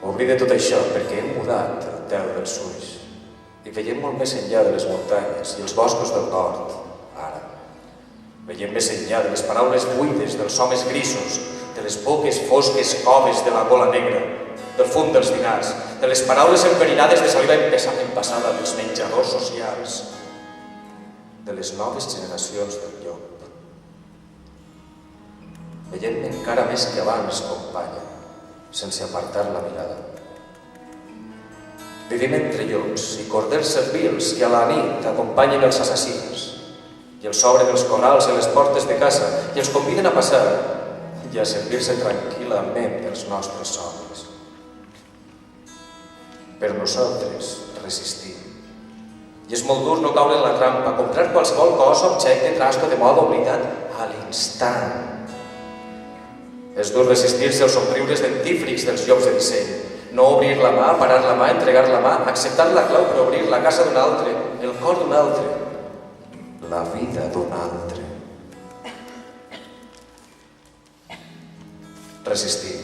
Oblida tot això perquè hem mudat el tel dels ulls i veiem molt més enllà de les muntanyes i els boscos del nord, ara. Veiem més enllà de les paraules buides dels homes grisos, de les boques fosques coves de la gola negra, del fum dels dinars, de les paraules enverinades de saliva empassada dels menjadors socials, de les noves generacions del llop. Veiem-me encara més que abans, companya, sense apartar la mirada. Vivim entre llops i corders servils que a la nit acompanyen els assassins i els obren els corrals i les portes de casa i els conviden a passar i a servir-se tranquil·lament dels nostres somnis. Però nosaltres resistim. I és molt dur no caure en la trampa, comprar qualsevol cosa, objecte, trasto de moda oblidat a l'instant. És dur resistir-se als somriures dentífrics dels llocs de disseny. No obrir la mà, parar la mà, entregar la mà, acceptar la clau per obrir la casa d'un altre, el cor d'un altre, la vida d'un altre. Resistim.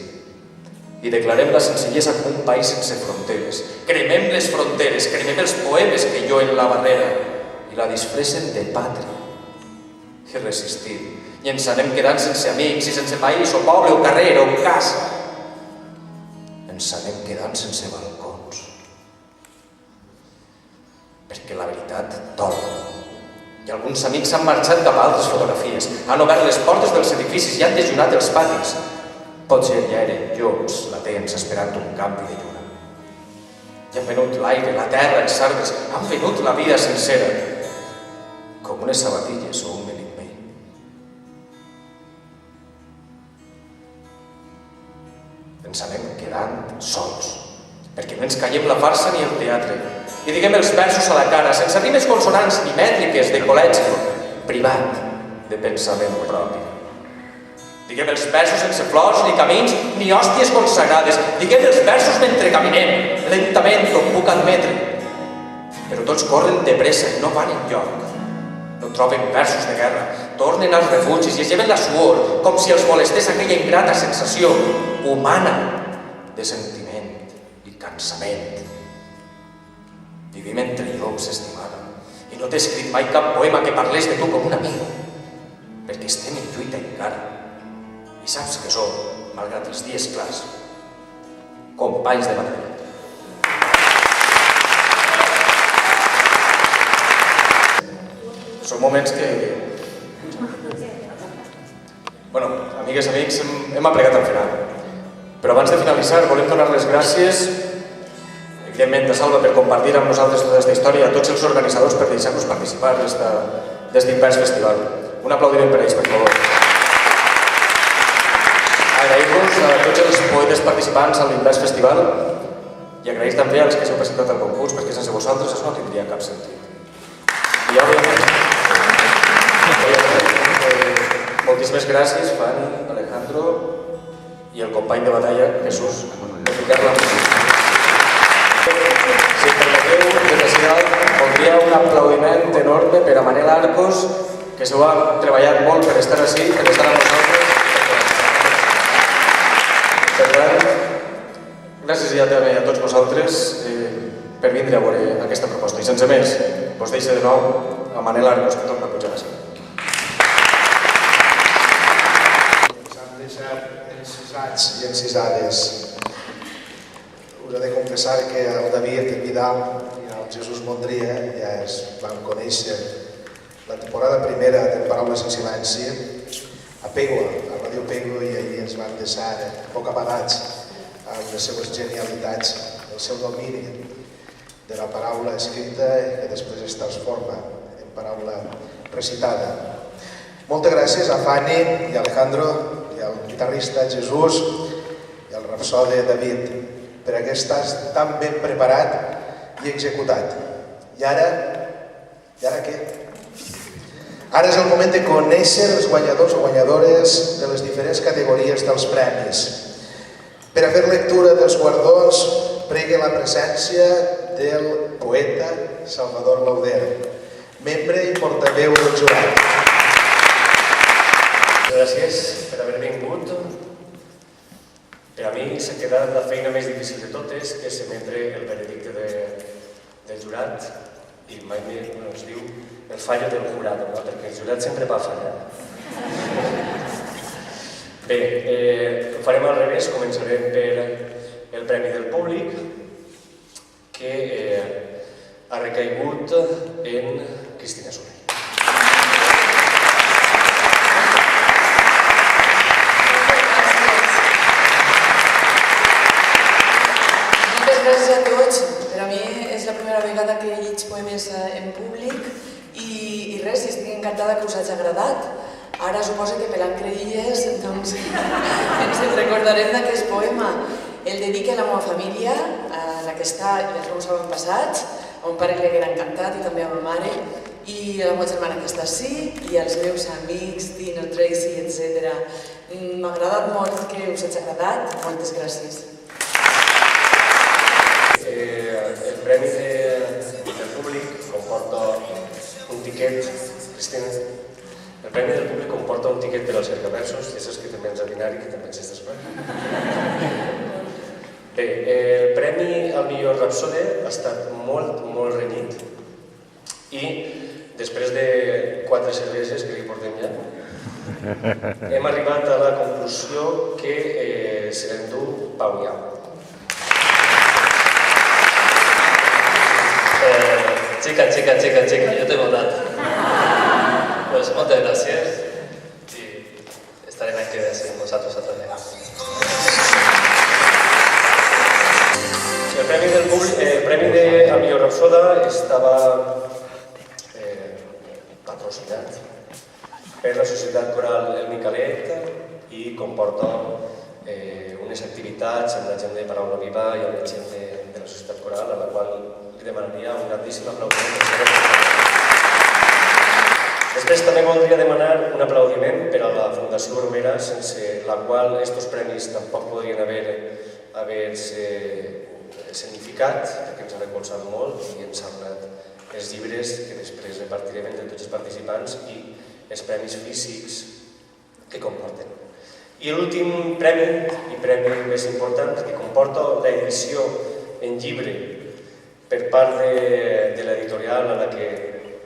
I declarem la senzillesa com un país sense fronteres. Cremem les fronteres, cremem els poemes que lloen la barrera i la disfressen de pàtria. I resistim. I ens anem quedant sense amics i sense país o poble o carrer o casa. Ens anem quedant sense balcons. Perquè la veritat dol. I alguns amics han marxat cap a altres fotografies, han obert les portes dels edificis i han dejunat els patis. Potser ja eren llops latents esperant un canvi de lluna. I han venut l'aire, la terra, els arbres, han venut la vida sencera, com unes sabatilles o un melimell. Ens anem quedant sols, perquè no ens callem la farsa ni el teatre, i diguem els versos a la cara, sense rimes consonants ni mètriques de col·legi, privat de pensament propi. Diguem els versos sense flors, ni camins, ni hòsties consagrades. Diguem els versos mentre caminem, lentament, com puc admetre. Però tots corren de pressa i no van enlloc. No troben versos de guerra, tornen als refugis i es lleven la suor, com si els molestés aquella ingrata sensació humana de sentiment i cansament. Vivim entre llocs, estimada, i no t'he escrit mai cap poema que parlés de tu com un amic, perquè estem en lluita encara. I saps que som, malgrat els dies clars, companys de batalla. Són moments que... Bueno, amigues, amics, hem aplegat al final. Però abans de finalitzar, volem donar les gràcies, evidentment, a Salva per compartir amb nosaltres tota aquesta història, a tots els organitzadors per deixar-nos participar d'este Invers Festival. Un aplaudiment per ells, per favor. Agrair-vos a tots els poetes participants a l'Invers Festival i agrair també als que s'heu presentat al concurs, perquè sense vosaltres això no tindria cap sentit. I òbviament, moltíssimes gràcies, Fanny, Alejandro i el company de batalla, Jesús, per ficar-la amb música. Si em permeteu, des de Ciudad, voldria un aplaudiment enorme per a Manel Arcos, que s'ho ha treballat molt per estar així, per estar amb nosaltres. Per tant, gràcies ja també a tots vosaltres per vindre a veure aquesta proposta. I sense més, us deixo de nou a Manel Arcos, que torna a pujar així.
Ens han deixat encisats i encisades. Us he de confessar que el David Vidal i el Jesús Mondria ja es van conèixer la temporada primera de Paraules en Silenci a Pego, a Ràdio Pego, i allí ens van deixar poc apagats amb les seues genialitats, el seu domini de la paraula escrita que després es transforma en paraula recitada. Moltes gràcies a Fanny i a Alejandro i al guitarrista Jesús i al rapsode David per haver estat tan ben preparat i executat. I ara què? Ara és el moment de conèixer els guanyadors o guanyadores de les diferents categories dels premis. Per a fer lectura dels guardons, pregue la presència del poeta Salvador Lauder, membre i portaveu del jurat.
Gràcies per haver vingut. Per a mi s'ha quedat la feina més difícil de totes, que és emetre el veredicte del jurat, i mai més es diu el fallo del jurat, perquè el jurat sempre va fallar. Bé, ho farem al revés, començarem per el Premi del Públic, que ha recaigut en Cristina Soler.
Gràcies a tots. Per a mi és la primera vegada que lleig poemes en públic i res, estic encantada que us hagi agradat. Ara suposo que pelant creïlles doncs ens en recordarem d'aquest poema. El dedique a la meva família, a la que està i els meus avantpassats, a mon pare que li haguera encantat i també a ma mare, i a la meva germana que està ací, i als meus amics, Dino, Tracy, etc. M'ha agradat molt que us hagi agradat. Moltes gràcies.
El Premi del Públic comporta un tiquet, Cristina, el Premi del Públic comporta un tiquet per als cercaversos, i és que te'n vens a dinar i que te'n vens després. Bé, el Premi al millor rapsode ha estat molt renyit i després de 4 cerveses que li portem ja, hem arribat a la conclusió que se l'endú Pau Iau.
Chica, yo te he votado. Pues muchas gracias y estarem aquí amb vosaltres altra vegada.
El Premi de millor rapsoda estava patrocinat per la Societat Coral El Micalet i comporta unes activitats amb la gent de Paraula Viva i amb la gent de la Societat Coral, a la qual li demanaria un grandíssim aplaudiment. Després també voldria demanar un aplaudiment per a la Fundació Bromera, sense la qual aquests premis tampoc podrien haver-se significat, perquè ens ha recolzat molt i ens ha donat els llibres que després repartirem entre tots els participants i els premis físics que comporten. I l'últim premi, i premi més important, que comporta l'edició en llibre per part de l'editorial a la que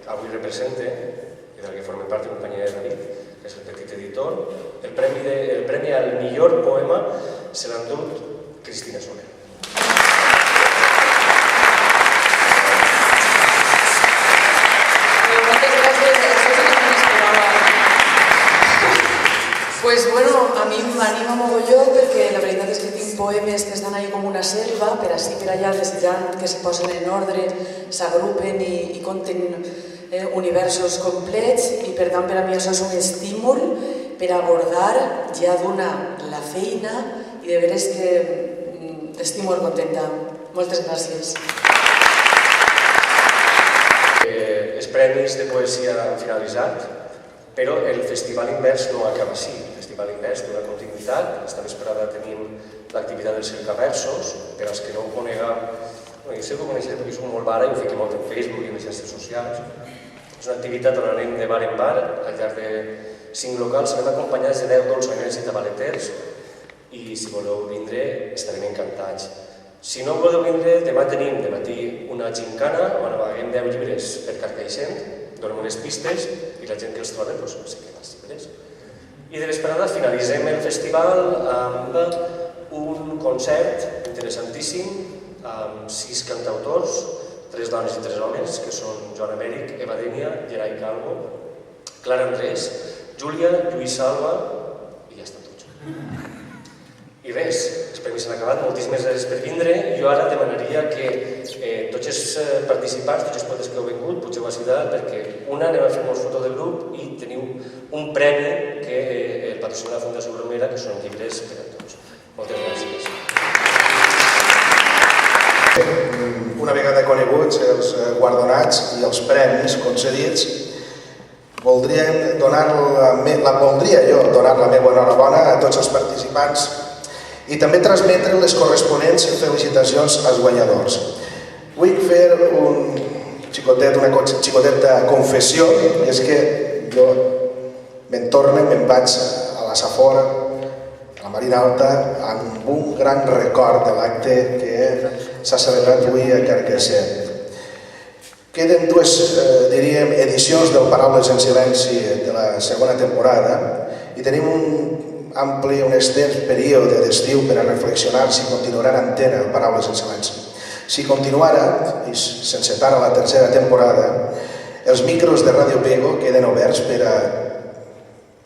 avui represente i de la que forma part de la companyia de David, que és el petit editor, el premi al millor poema se l'ha endut Cristina Soler.
Pues bueno, a mi m'anima mogolló perquè la veritat és que tinc poemes que estan ahí com una selva, per ací per allà desitjant que se posen en ordre, s'agrupen i conten universos complets i per tant per a mi això és un estímul per abordar ja d'una la feina i de veres que estic molt contenta. Moltes gràcies.
Els premis de poesia han finalitzat, però el Festival Invers no acaba així. El Festival Invers té una continuïtat. Esta vesprada tenim l'activitat dels cercaversos. Per als que no ho conegueu, jo sé que ho coneixeré perquè soc molt vara i ho fiquem molt en Facebook i en les xarxes socials. És una activitat on anem de bar en bar, al llarg de 5 locals, anem acompanyats de 10 dolçoners i tabaleters i si voleu vindre estarem encantats. Si no voleu vindre, demà tenim de matí una gincana on avaguem 10 llibres per Carcaixent, donem unes pistes i la gent que els troba se queda als llibres. I de vesprada finalitzem el festival amb un concert interessantíssim amb 6 cantautors, 3 dones i 3 homes, que són Joan Amèric, Eva Dènia, Gerai Calvo, Clara Andrés, Júlia, Lluís Alba i ja està tot. I res, els premis s'han acabat, moltíssimes gràcies per vindre. Jo ara demanaria que tots els participants, tots els poetes que heu vingut, pugeu a ciutat perquè una anem a fer-nos foto del grup i teniu un premi que el patrocina la Fundació Bromera, que són llibres per a tots. Moltes gràcies.
Una vegada coneguts els guardonats i els premis concedits, voldria jo donar la meva enhorabona a tots els participants i també transmetre les corresponents felicitacions als guanyadors. Vull fer una xicoteta confessió, i és que jo me'n vaig a la Safor, a la Marina Alta, amb un gran record de l'acte que s'ha celebrat avui a Carcaixent. Queden dues, diríem, edicions del Paraules en Silenci de la segona temporada i tenim un extens període d'estiu per a reflexionar si continuarà en antena el Paraules en Silenci. Si continuara, i sense tard a la tercera temporada, els micros de Ràdio Pego queden oberts per a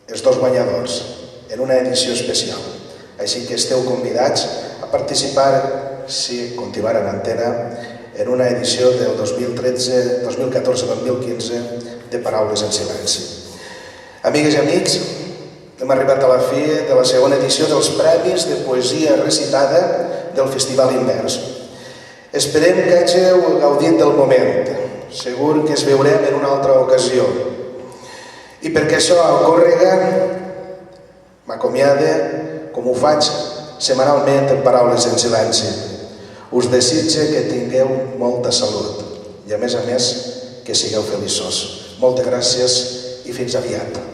els dos guanyadors en una edició especial. Així que esteu convidats a participar, si continuara en antena, en una edició del 2014-2015 de Paraules en Silenci. Amigues i amics, hem arribat a la fi de la segona edició dels Premis de Poesia Recitada del Festival Invers. Esperem que hàgiu gaudit del moment. Segur que es veurem en una altra ocasió. I perquè això ocórrega, m'acomiade, com ho faig setmanalment en Paraules en Silenci. Us desitge que tingueu molta salut i, a més, que sigueu feliços. Moltes gràcies i fins aviat.